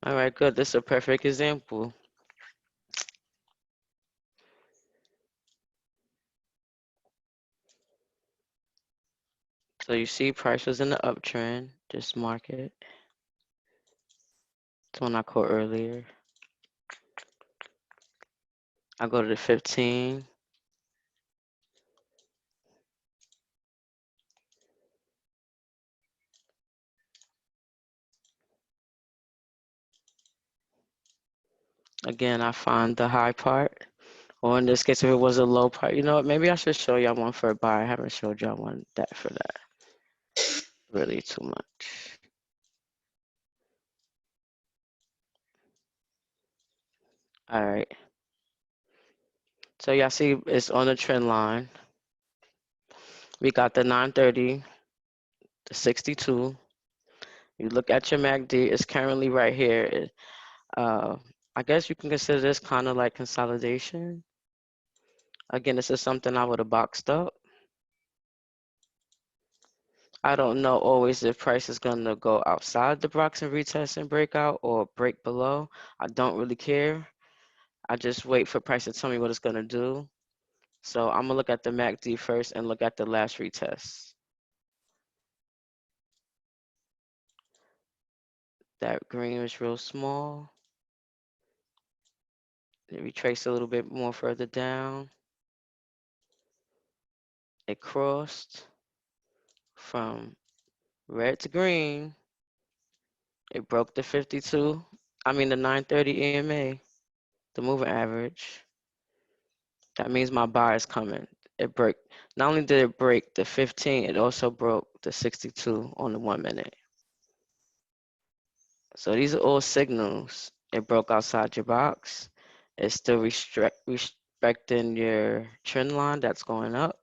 All right, good. This is a perfect example. So you see price was in the uptrend, just mark it. It's one I caught earlier. I go to the 15. Again, I find the high part. Or in this case, if it was a low part, you know what? Maybe I should show y'all one for a buy. I haven't showed y'all one that for that. Really too much. All right. So y'all see it's on the trend line. We got the 930, the 62. You look at your MACD, it's currently right here. I guess you can consider this kind of like consolidation. Again, this is something I would have boxed up. I don't know always if price is gonna go outside the box and retest and breakout or break below. I don't really care. I just wait for price to tell me what it's gonna do. So I'm gonna look at the MACD first and look at the last retest. That green is real small. Then retrace a little bit more further down. It crossed from red to green. It broke the 52. I mean the 930 EMA, the moving average. That means my buy is coming. It broke. Not only did it break the 15, it also broke the 62 on the 1 minute. So these are all signals. It broke outside your box. It's still respecting your trend line that's going up.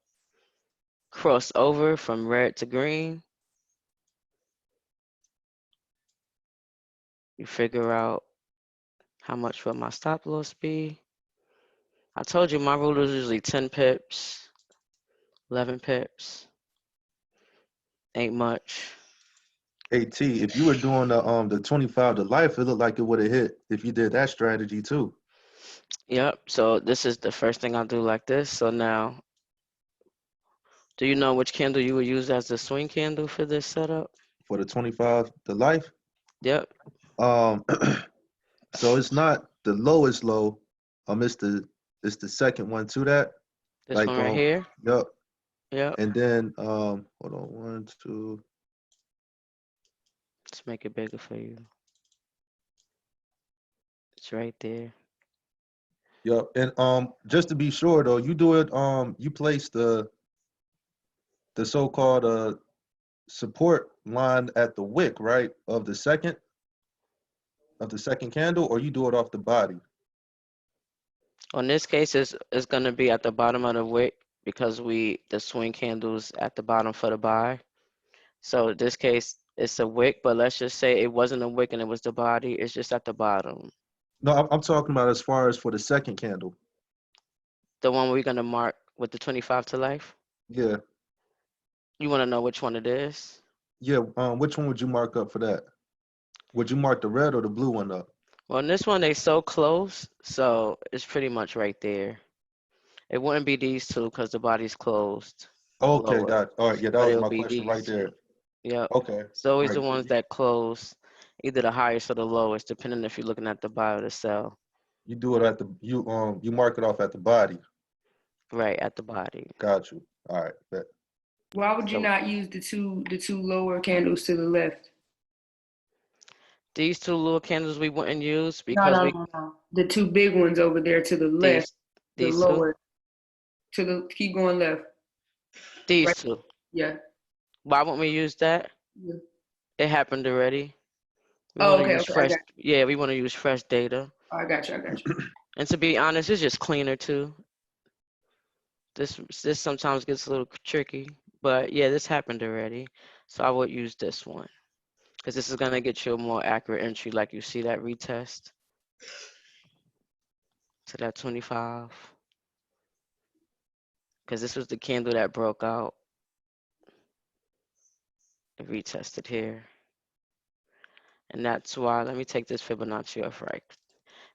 Cross over from red to green. You figure out how much will my stop loss be. I told you my rule is usually 10 pips, 11 pips. Ain't much. AT, if you were doing the 25 to life, it looked like it would have hit if you did that strategy too. Yep, so this is the first thing I do like this. So now, do you know which candle you would use as the swing candle for this setup? For the 25 to life. Yep. Um so it's not the lowest low. It's the second one to that. This Like one right here? yep. Yep. And then hold on, 1, 2. Let's make it bigger for you. It's right there. Yep. And just to be sure though, you do it you place the so-called support line at the wick, right? Of the second candle, or you do it off the body? On this case, it's gonna be at the bottom of the wick because the swing candles at the bottom for the buy. So in this case, it's a wick, but let's just say it wasn't a wick and it was the body. It's just at the bottom. No, I'm talking about as far as for the second candle. The one we're gonna mark with the 25 to life. Yeah, You want to know which one it is? yeah. Which one would you mark up for that? Would you mark the red or the blue one up? Well, in this one, they so close, so it's pretty much right there. It wouldn't be these two because the body's closed Okay, lower, got. All right, yeah, that but was it'll my be question right these there. two. Yep. Okay, It's always all the right. ones that close, either the highest or the lowest, depending if you're looking at the body of the cell. You do it at the you mark it off at the body. Right at the body. Got you. All right. Bet. Why would you So not use the two lower candles to the left? these two little candles we wouldn't use No, because no, we no, no. The two big ones over there to the left, these the these two lower to the keep going left. these Right. two. Yeah. Why wouldn't we use that? Yeah. It happened already. We Oh, want to okay, use okay. I fresh. got you. Yeah, we want to use fresh data. I got you. I got you. And to be honest, it's just cleaner too. This sometimes gets a little tricky, but yeah, this happened already. So I would use this one because this is gonna get you a more accurate entry, like you see that retest to that 25. Because this was the candle that broke out. It retested here. And that's why, let me take this Fibonacci off right.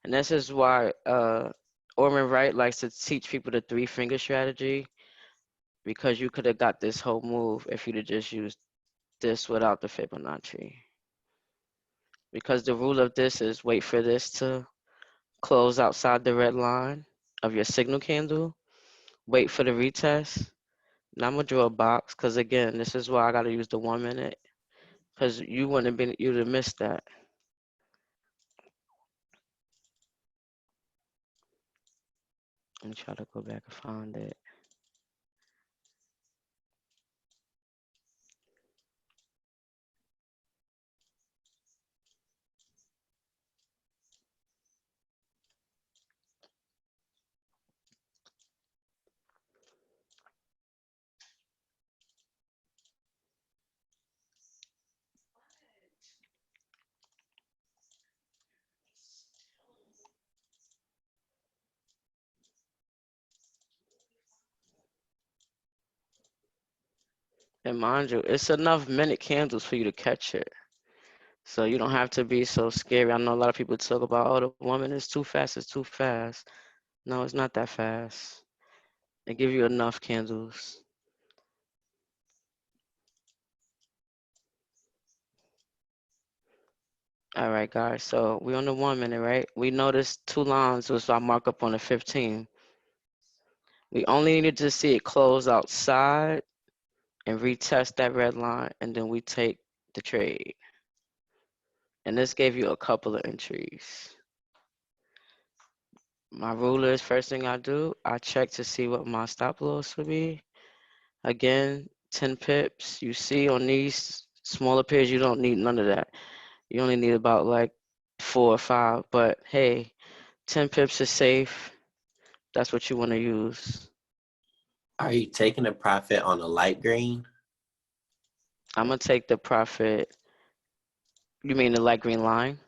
And this is why Orman Wright likes to teach people the 3-finger strategy, because you could have got this whole move if you'd have just used this without the Fibonacci. Because the rule of this is wait for this to close outside the red line of your signal candle, wait for the retest. Now I'm gonna draw a box because again, this is why I gotta use the 1 minute, because you wouldn't have been, you'd have missed that. Let me try to go back and find it. And mind you, it's enough minute candles for you to catch it. So you don't have to be so scary. I know a lot of people talk about, oh, the woman is too fast, it's too fast. No, it's not that fast. They give you enough candles. All right, guys, so we on the 1 minute, right? We noticed 2 lines was our markup on the 15. We only needed to see it close outside and retest that red line, and then we take the trade. And this gave you a couple of entries. My ruler is first thing I do, I check to see what my stop loss would be. Again, 10 pips. You see on these smaller pairs, you don't need none of that. You only need about like 4 or 5, but hey, 10 pips is safe. That's what you want to use. Are you taking a profit on a light green? I'm gonna take the profit. You mean the light green line?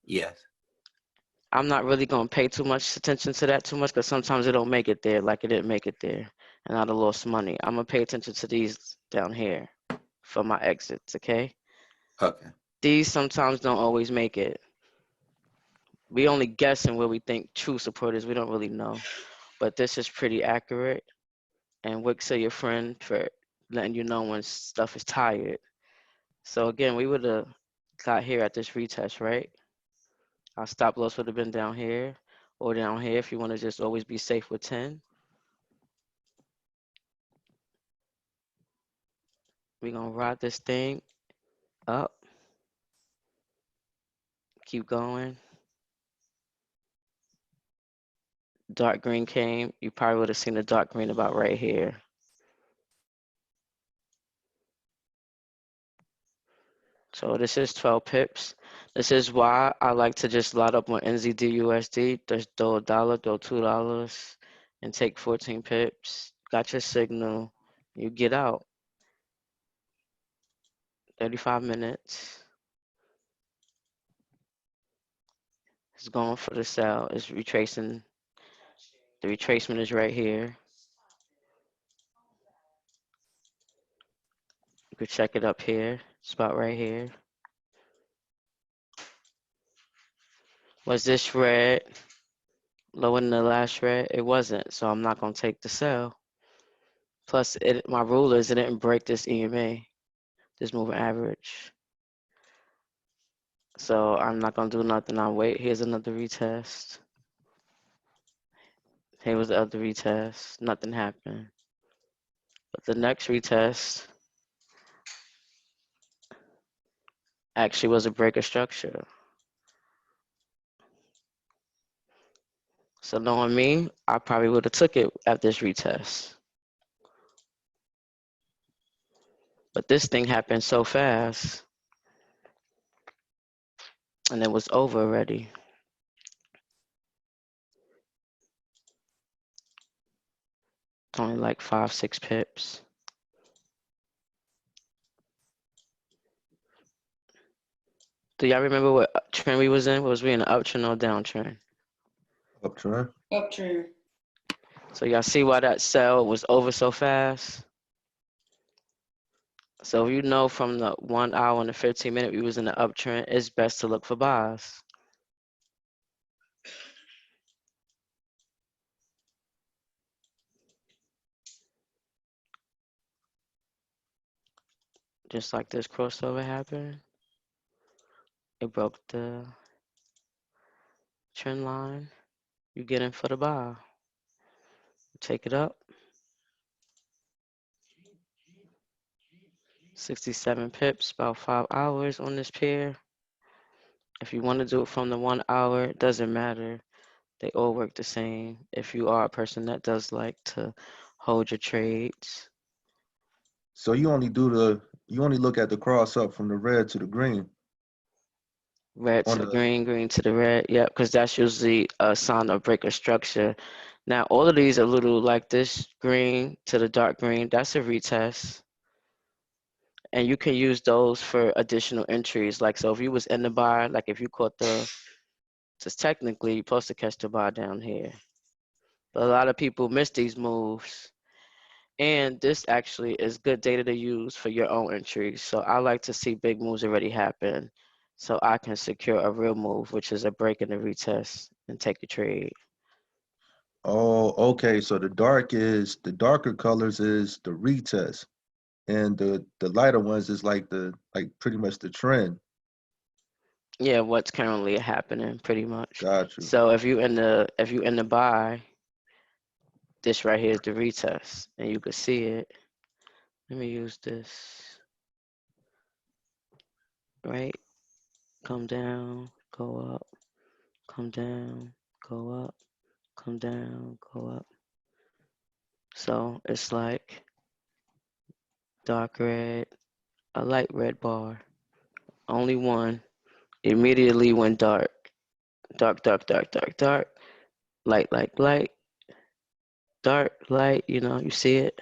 Yes. I'm not really gonna pay too much attention to that too much because sometimes it don't make it there, like it didn't make it there, and I'd have lost money. I'm gonna pay attention to these down here for my exits, okay? Okay. These sometimes don't always make it. We only guessing where we think true support is. We don't really know, but this is pretty accurate. And Wix are your friend for letting you know when stuff is tired. So again, we would have got here at this retest, right? Our stop loss would have been down here or down here if you want to just always be safe with 10. We're going to ride this thing up. Keep going. Dark green came. You probably would have seen the dark green about right here. So this is 12 pips. This is why I like to just lot up on NZD/USD. Just throw a dollar, throw $2, and take 14 pips. Got your signal. You get out. 35 minutes. It's going for the sell. It's retracing. The retracement is right here. You could check it up here, spot right here. Was this red lower than the last red? It wasn't, so I'm not gonna take the sell. Plus, my rulers, it didn't break this EMA, this moving average. So I'm not gonna do nothing. I'll wait. Here's another retest. Here was the other retest. Nothing happened. But the next retest actually was a break of structure. So knowing me, I probably would have took it at this retest. But this thing happened so fast, and it was over already. Only like 5-6 pips. Do y'all remember what trend we was in? Was we in an uptrend or downtrend? Uptrend. Uptrend. So y'all see why that sell was over so fast? So if you know from the 1 hour and the 15-minute we was in the uptrend, it's best to look for buys. Just like this crossover happened, it broke the trend line. You get in for the buy. Take it up. 67 pips, about 5 hours on this pair. If you want to do it from the 1 hour, it doesn't matter. They all work the same. If you are a person that does like to hold your trades. So you only look at the cross up from the red to the green. Red to the green, green to the red. Yeah, because that's usually a sign of break of structure. Now, all of these are little like this green to the dark green. That's a retest. And you can use those for additional entries. Like, so if you was in the buy, like if you caught the, just technically you're supposed to catch the buy down here. But a lot of people miss these moves. And this actually is good data to use for your own entries. So I like to see big moves already happen so I can secure a real move, which is a break in the retest and take a trade. Oh, okay. So the darker colors is the retest, and the lighter ones is like pretty much the trend. Yeah, what's currently happening pretty much. Got you. So if you in the buy, this right here is the retest and you can see it. Let me use this. Right? Come down, go up, come down, go up, come down, go up. So it's like dark red, a light red bar. Only one. Immediately went dark. Dark, dark, dark, dark, dark. Light, light, light. Dark, light, you see it.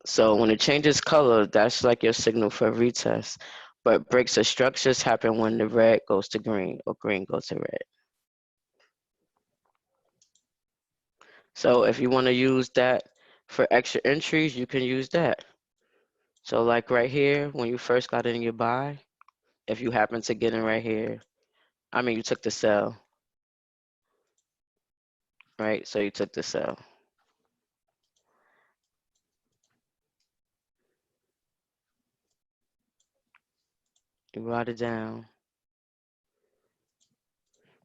So when it changes color, that's like your signal for a retest. But breaks of structures happen when the red goes to green or green goes to red. So if you want to use that for extra entries, you can use that. So like right here, when you first got in your buy, if you happen to get in right here, you took the sell, right? So you took the sell. You write it down.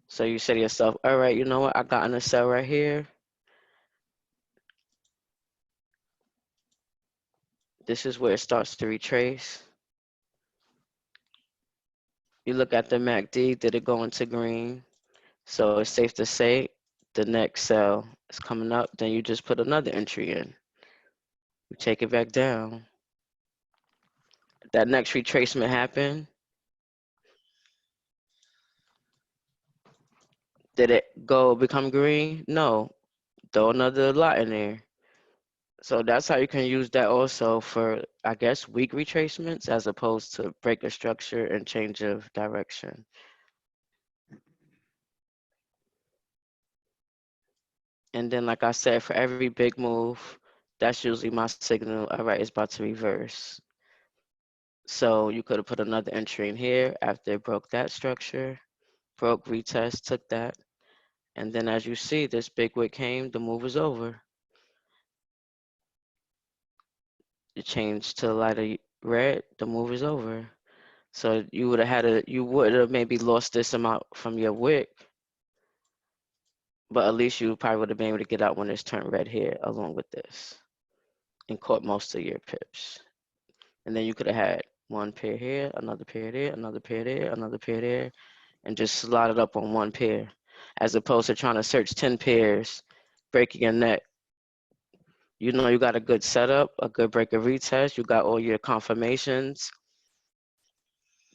So you say to yourself, all right, you know what? I got in a sell right here. This is where it starts to retrace. You look at the MACD, did it go into green? So it's safe to say the next sell is coming up. Then you just put another entry in. You take it back down. That next retracement happened. Did it go become green? No. Throw another lot in there. So that's how you can use that also for, I guess, weak retracements as opposed to break a structure and change of direction. And then, like I said, for every big move, that's usually my signal. All right, it's about to reverse. So you could have put another entry in here after it broke that structure, broke, retest, took that. And then as you see, this big wick came, the move is over. It changed to lighter red, the move is over. So you would have maybe lost this amount from your wick, but at least you probably would have been able to get out when it's turned red here along with this and caught most of your pips. And then you could have had one pair here, another pair there, another pair there, another pair there, and just slot it up on one pair, as opposed to trying to search 10 pairs, breaking your neck. You know you got a good setup, a good breaker retest, you got all your confirmations.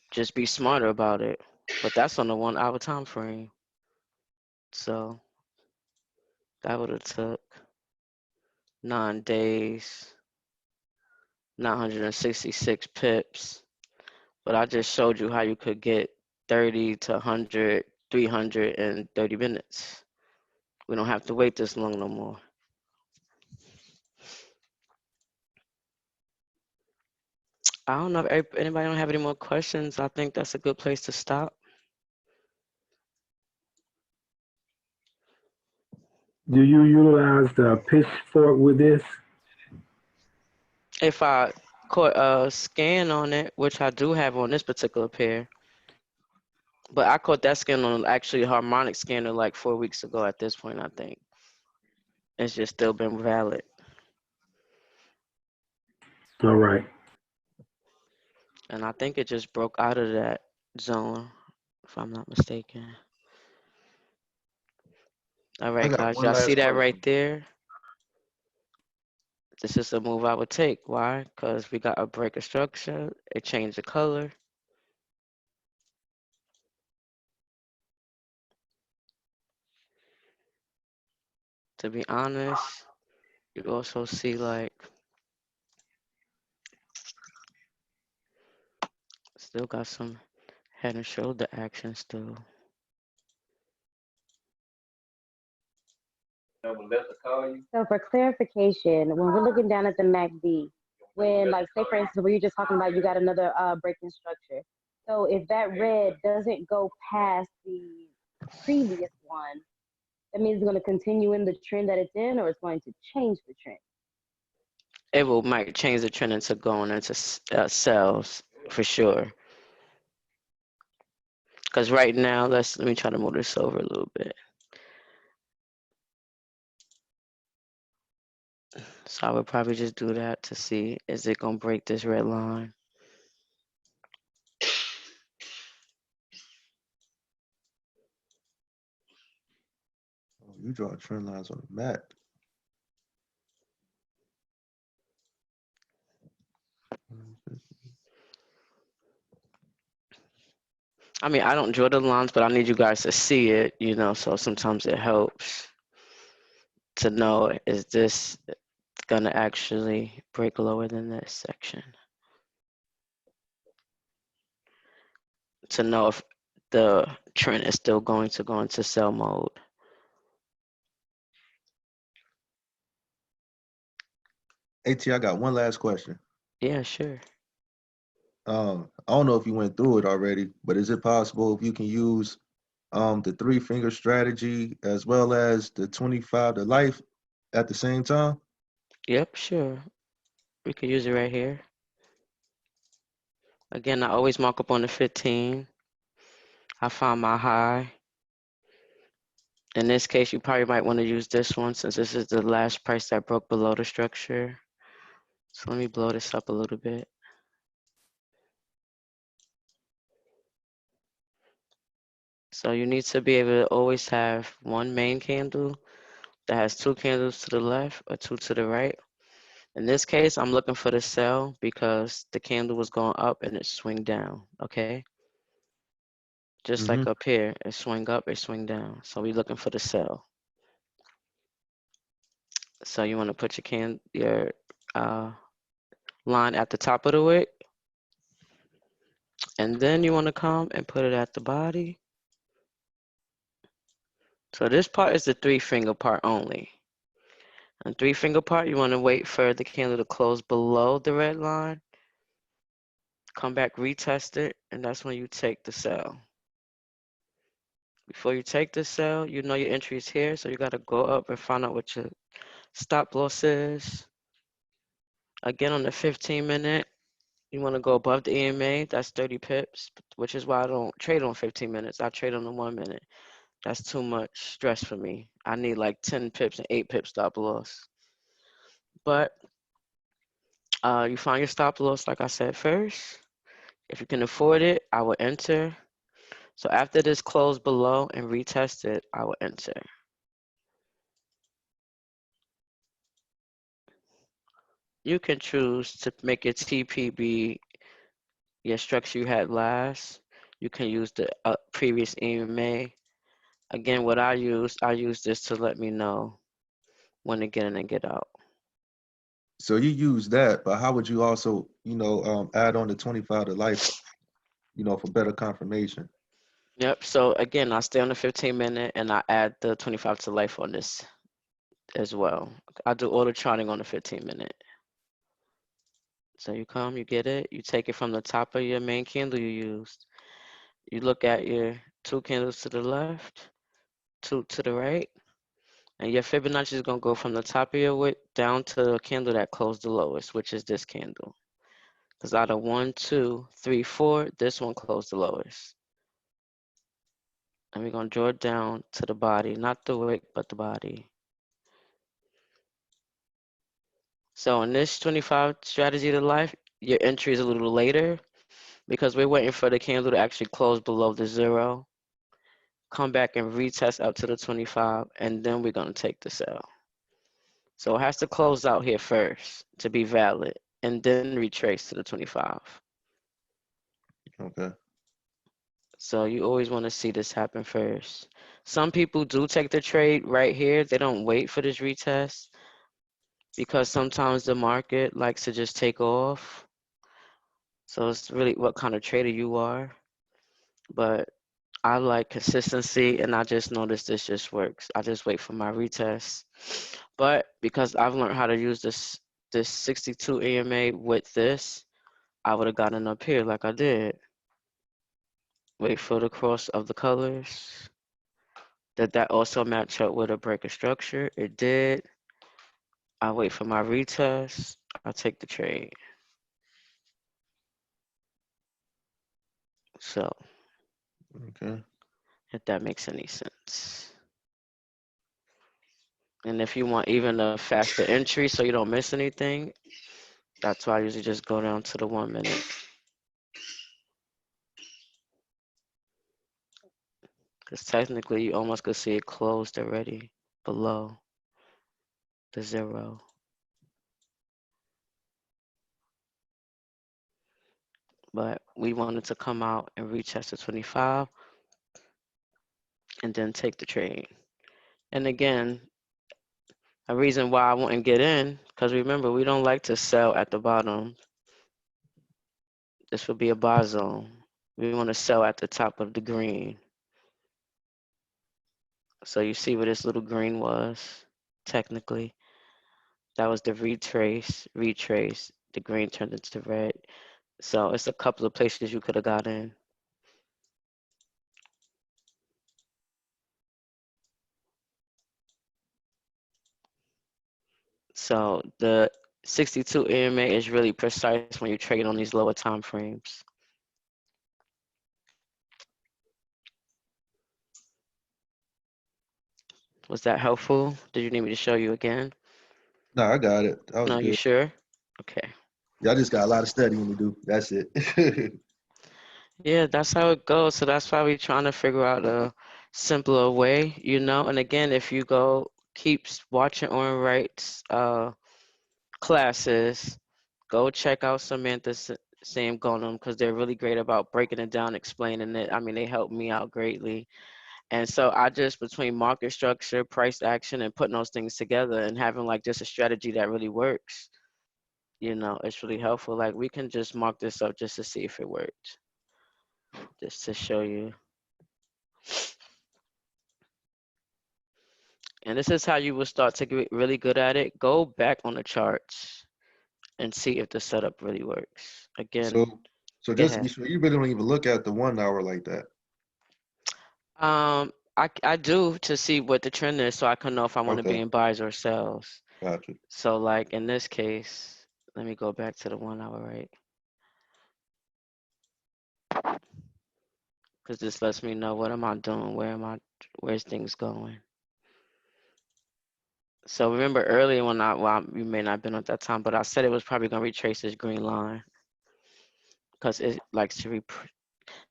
Just be smarter about it. But that's on the 1 hour time frame. So that would have took 9 days, 966 pips. But I just showed you how you could get 30 to 100, 300 in 30 minutes. We don't have to wait this long no more. I don't know if anybody don't have any more questions. I think that's a good place to stop. Do you utilize the pitchfork with this? If I caught a scan on it, which I do have on this particular pair, but I caught that scan on actually a harmonic scanner like 4 weeks ago at this point, I think. It's just still been valid. All right. And I think it just broke out of that zone, if I'm not mistaken. All I right, got guys, one y'all see last that right question. there? This is the move I would take. Why? Because we got a breaker structure. It changed the color. To be honest, you also see like, still got some head and shoulder action still. So for clarification, when we're looking down at the MACD, when like say for instance, where you're just talking about you got another breaking structure. So if that red doesn't go past the previous one, that means it's going to continue in the trend that it's in, or it's going to change the trend. It might change the trend into going into cells for sure. Because right now, let me try to move this over a little bit. So I would probably just do that to see, is it gonna break this red line? Oh, you draw trend lines on the mat. I mean, I don't draw the lines, but I need you guys to see it, you know, so sometimes it helps to know, is this gonna actually break lower than this section? To know if the trend is still going to go into sell mode. AT, I got one last question. Yeah, sure. I don't know if you went through it already, but is it possible if you can use the 3-finger strategy as well as the 25 to life at the same time? Yep, sure. We could use it right here. Again, I always mark up on the 15. I find my high. In this case, you probably might want to use this one since this is the last price that broke below the structure. So let me blow this up a little bit. So you need to be able to always have one main candle that has 2 candles to the left or 2 to the right. In this case, I'm looking for the sell because the candle was going up and it swing down, okay? Just like up here, it swing up, it swing down. So we're looking for the sell. So you want to put your line at the top of the wick, and then you want to come and put it at the body. So this part is the 3-finger part only. And 3-finger part, you want to wait for the candle to close below the red line. Come back, retest it, and that's when you take the sell. Before you take the sell, you know your entry is here, so you got to go up and find out what your stop loss is. Again, on the 15-minute, you want to go above the EMA. That's 30 pips, which is why I don't trade on 15 minutes. I trade on the 1 minute. That's too much stress for me. I need like 10 pips and 8 pips stop loss. But you find your stop loss, like I said first. If you can afford it, I will enter. So after this close below and retest it, I will enter. You can choose to make your TP be your structure you had last. You can use the previous EMA. Again, what I use this to let me know when to get in and get out. So you use that, but how would you also, add on the 25 to life, for better confirmation? Yep. So again, I stay on the 15-minute and I add the 25 to life on this as well. I do auto charting on the 15-minute. So you come, you get it, you take it from the top of your main candle you used. You look at your 2 candles to the left, 2 to the right, and your Fibonacci is going to go from the top of your wick down to the candle that closed the lowest, which is this candle. Because out of 1, 2, 3, 4, this one closed the lowest. And we're going to draw it down to the body, not the wick, but the body. So in this 25 strategy to life, your entry is a little later because we're waiting for the candle to actually close below the 0, come back and retest up to the 25, and then we're going to take the sell. So it has to close out here first to be valid, and then retrace to the 25. Okay. So you always want to see this happen first. Some people do take the trade right here. They don't wait for this retest because sometimes the market likes to just take off. So it's really what kind of trader you are. But I like consistency, and I just noticed this just works. I just wait for my retest. But because I've learned how to use this 62 EMA with this, I would have gotten up here like I did. Wait for the cross of the colors. Did that also match up with a breaker structure? It did. I wait for my retest. I take the trade. So, Okay. if that makes any sense. And if you want even a faster entry so you don't miss anything, that's why I usually just go down to the 1 minute. Because technically you almost could see it closed already below the 0. But we wanted to come out and retest the 25 and then take the trade. And again, a reason why I wouldn't get in, because remember, we don't like to sell at the bottom. This would be a buy zone. We want to sell at the top of the green. So you see where this little green was, technically. That was the retrace. The green turned into red. So it's a couple of places you could have got in. So the 62 EMA is really precise when you trade on these lower time frames. Was that helpful? Did you need me to show you again? No, I got it. That was No, you good. sure? Okay. Yeah, I just got a lot of studying to do. That's it. Yeah, that's how it goes. So that's why we're trying to figure out a simpler way, And again, if you keep watching on Wright's classes, go check out Samantha Sam Gonum because they're really great about breaking it down, explaining it. I mean, they helped me out greatly. And so I just, between market structure, price action, and putting those things together and having like just a strategy that really works, it's really helpful. Like we can just mark this up just to see if it worked, just to show you. And this is how you will start to get really good at it. Go back on the charts and see if the setup really works. Again, So go just to ahead. be sure, you really don't even look at the 1 hour like that. I do to see what the trend is so I can know if I want to be Okay, in buys or sells. gotcha. So like in this case, let me go back to the 1 hour, right? Because this lets me know what am I doing, where's things going. So remember earlier when you may not have been at that time, but I said it was probably gonna retrace this green line because it likes to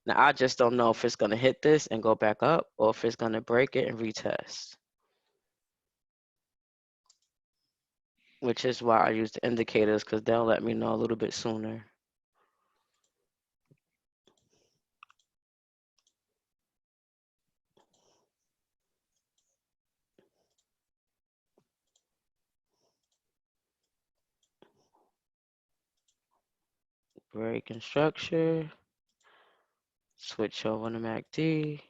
now I just don't know if it's gonna hit this and go back up or if it's gonna break it and retest. Which is why I use the indicators because they'll let me know a little bit sooner. Break and structure. Switch over to MACD.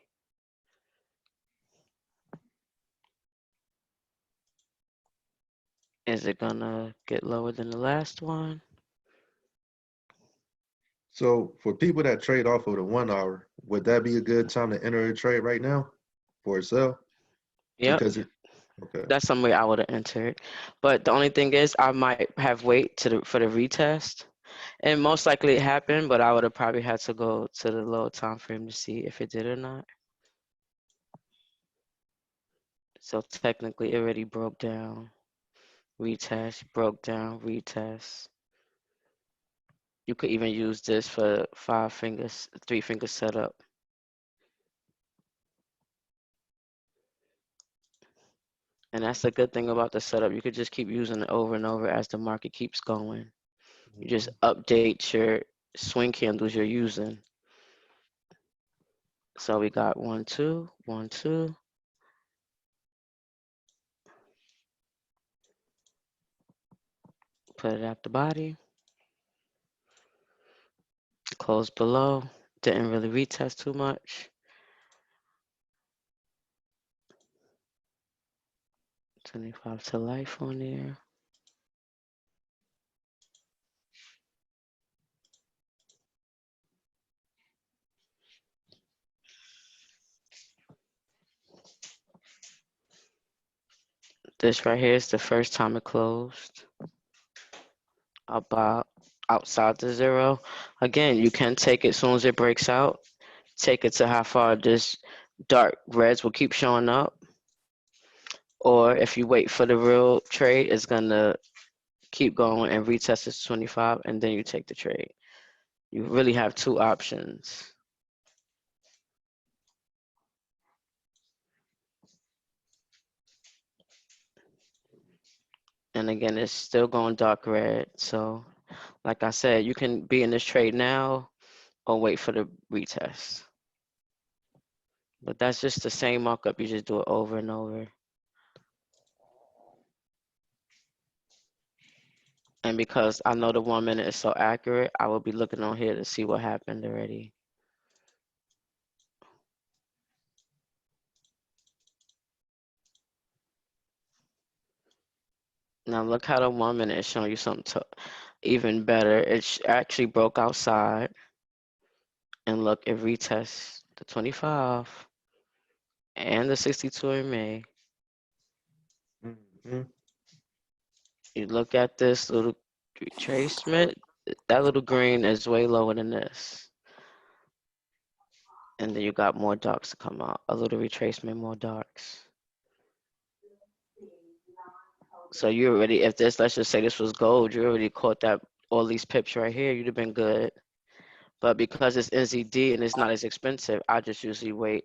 Is it gonna get lower than the last one? So for people that trade off of the 1 hour, would that be a good time to enter a trade right now for a sell? Yep. Because okay. That's some way I would have entered. But the only thing is I might have wait for the retest. And most likely it happened, but I would have probably had to go to the lower time frame to see if it did or not. So technically it already broke down. Retest, broke down, retest. You could even use this for 5 fingers, 3 finger setup. And that's the good thing about the setup. You could just keep using it over and over as the market keeps going. You just update your swing candles you're using. So we got 1, 2, 1, 2. Put it at the body. Close below. Didn't really retest too much. 25 to life on there. This right here is the first time it closed. About outside the zero. Again, you can take it as soon as it breaks out. Take it to how far this dark reds will keep showing up. Or if you wait for the real trade, it's gonna keep going and retest this 25 and then you take the trade. You really have 2 options. And again, it's still going dark red. So like I said, you can be in this trade now or wait for the retest. But that's just the same markup. You just do it over and over. And because I know the 1 minute is so accurate, I will be looking on here to see what happened already. Now look how the 1 minute is showing you something even better. It actually broke outside. And look, it retests the 25 and the 62 in May. Mm-hmm. You look at this little retracement, that little green is way lower than this. And then you got more darks to come out, a little retracement, more darks. So you already, if this, let's just say this was gold, you already caught that, all these pips right here, you'd have been good. But because it's NZD and it's not as expensive, I just usually wait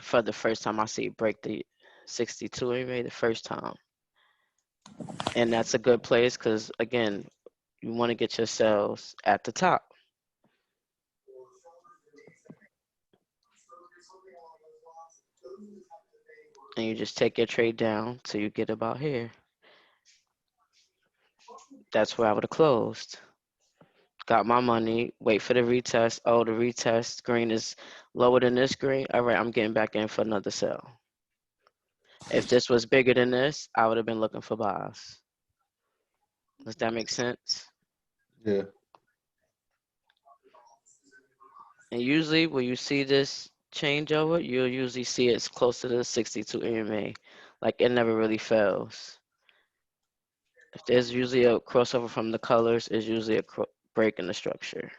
for the first time I see it break the 62 anyway, the first time. And that's a good place because, again, you want to get your sales at the top. and you just take your trade down till you get about here. That's where I would have closed. Got my money, wait for the retest. Oh, the retest green is lower than this green. All right, I'm getting back in for another sell. If this was bigger than this, I would have been looking for buys. Does that make sense? Yeah. And usually when you see this changeover, you'll usually see it's close to the 62 EMA. Like it never really fails. If there's usually a crossover from the colors, it's usually a break in the structure.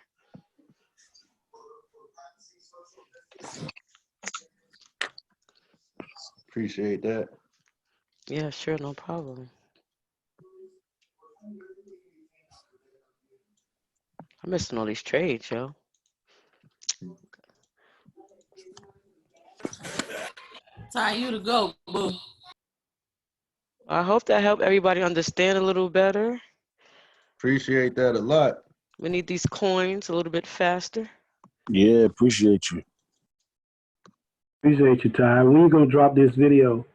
Appreciate that. Yeah, sure, no problem. I'm missing all these trades, yo. Tai, you to go, boo. I hope that helped everybody understand a little better. Appreciate that a lot. We need these coins a little bit faster. Yeah, appreciate you. Appreciate you, Ty. When you gonna drop this video?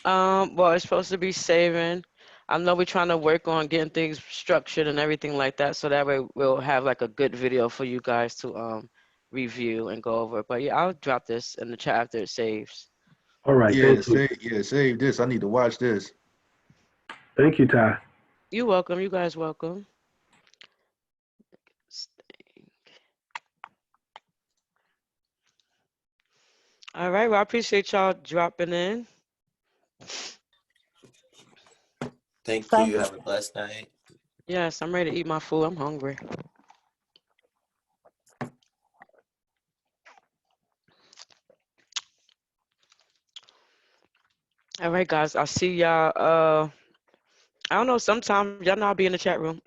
Well, it's supposed to be saving. I know we're trying to work on getting things structured and everything like that, so that way we'll have like a good video for you guys to review and go over. But yeah, I'll drop this in the chat after it saves. All right, Yeah, thank you. save this. I need to watch this. Thank you, Ty. You're welcome. You guys welcome. All right. Well, I appreciate y'all dropping in. Thank you. Have a blessed night. Yes, I'm ready to eat my food. I'm hungry. All right, guys. I'll see y'all. I don't know. Sometimes y'all know I'll be in the chat room.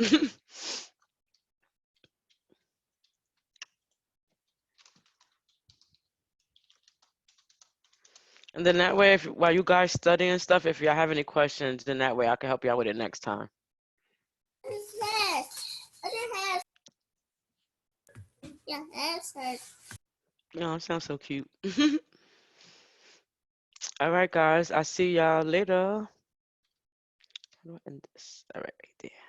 And then that way, while you guys study and stuff, if y'all have any questions, then that way I can help y'all with it next time. Oh, it sounds so cute. All right, guys. I'll see y'all later. How do I end this? All right, right there.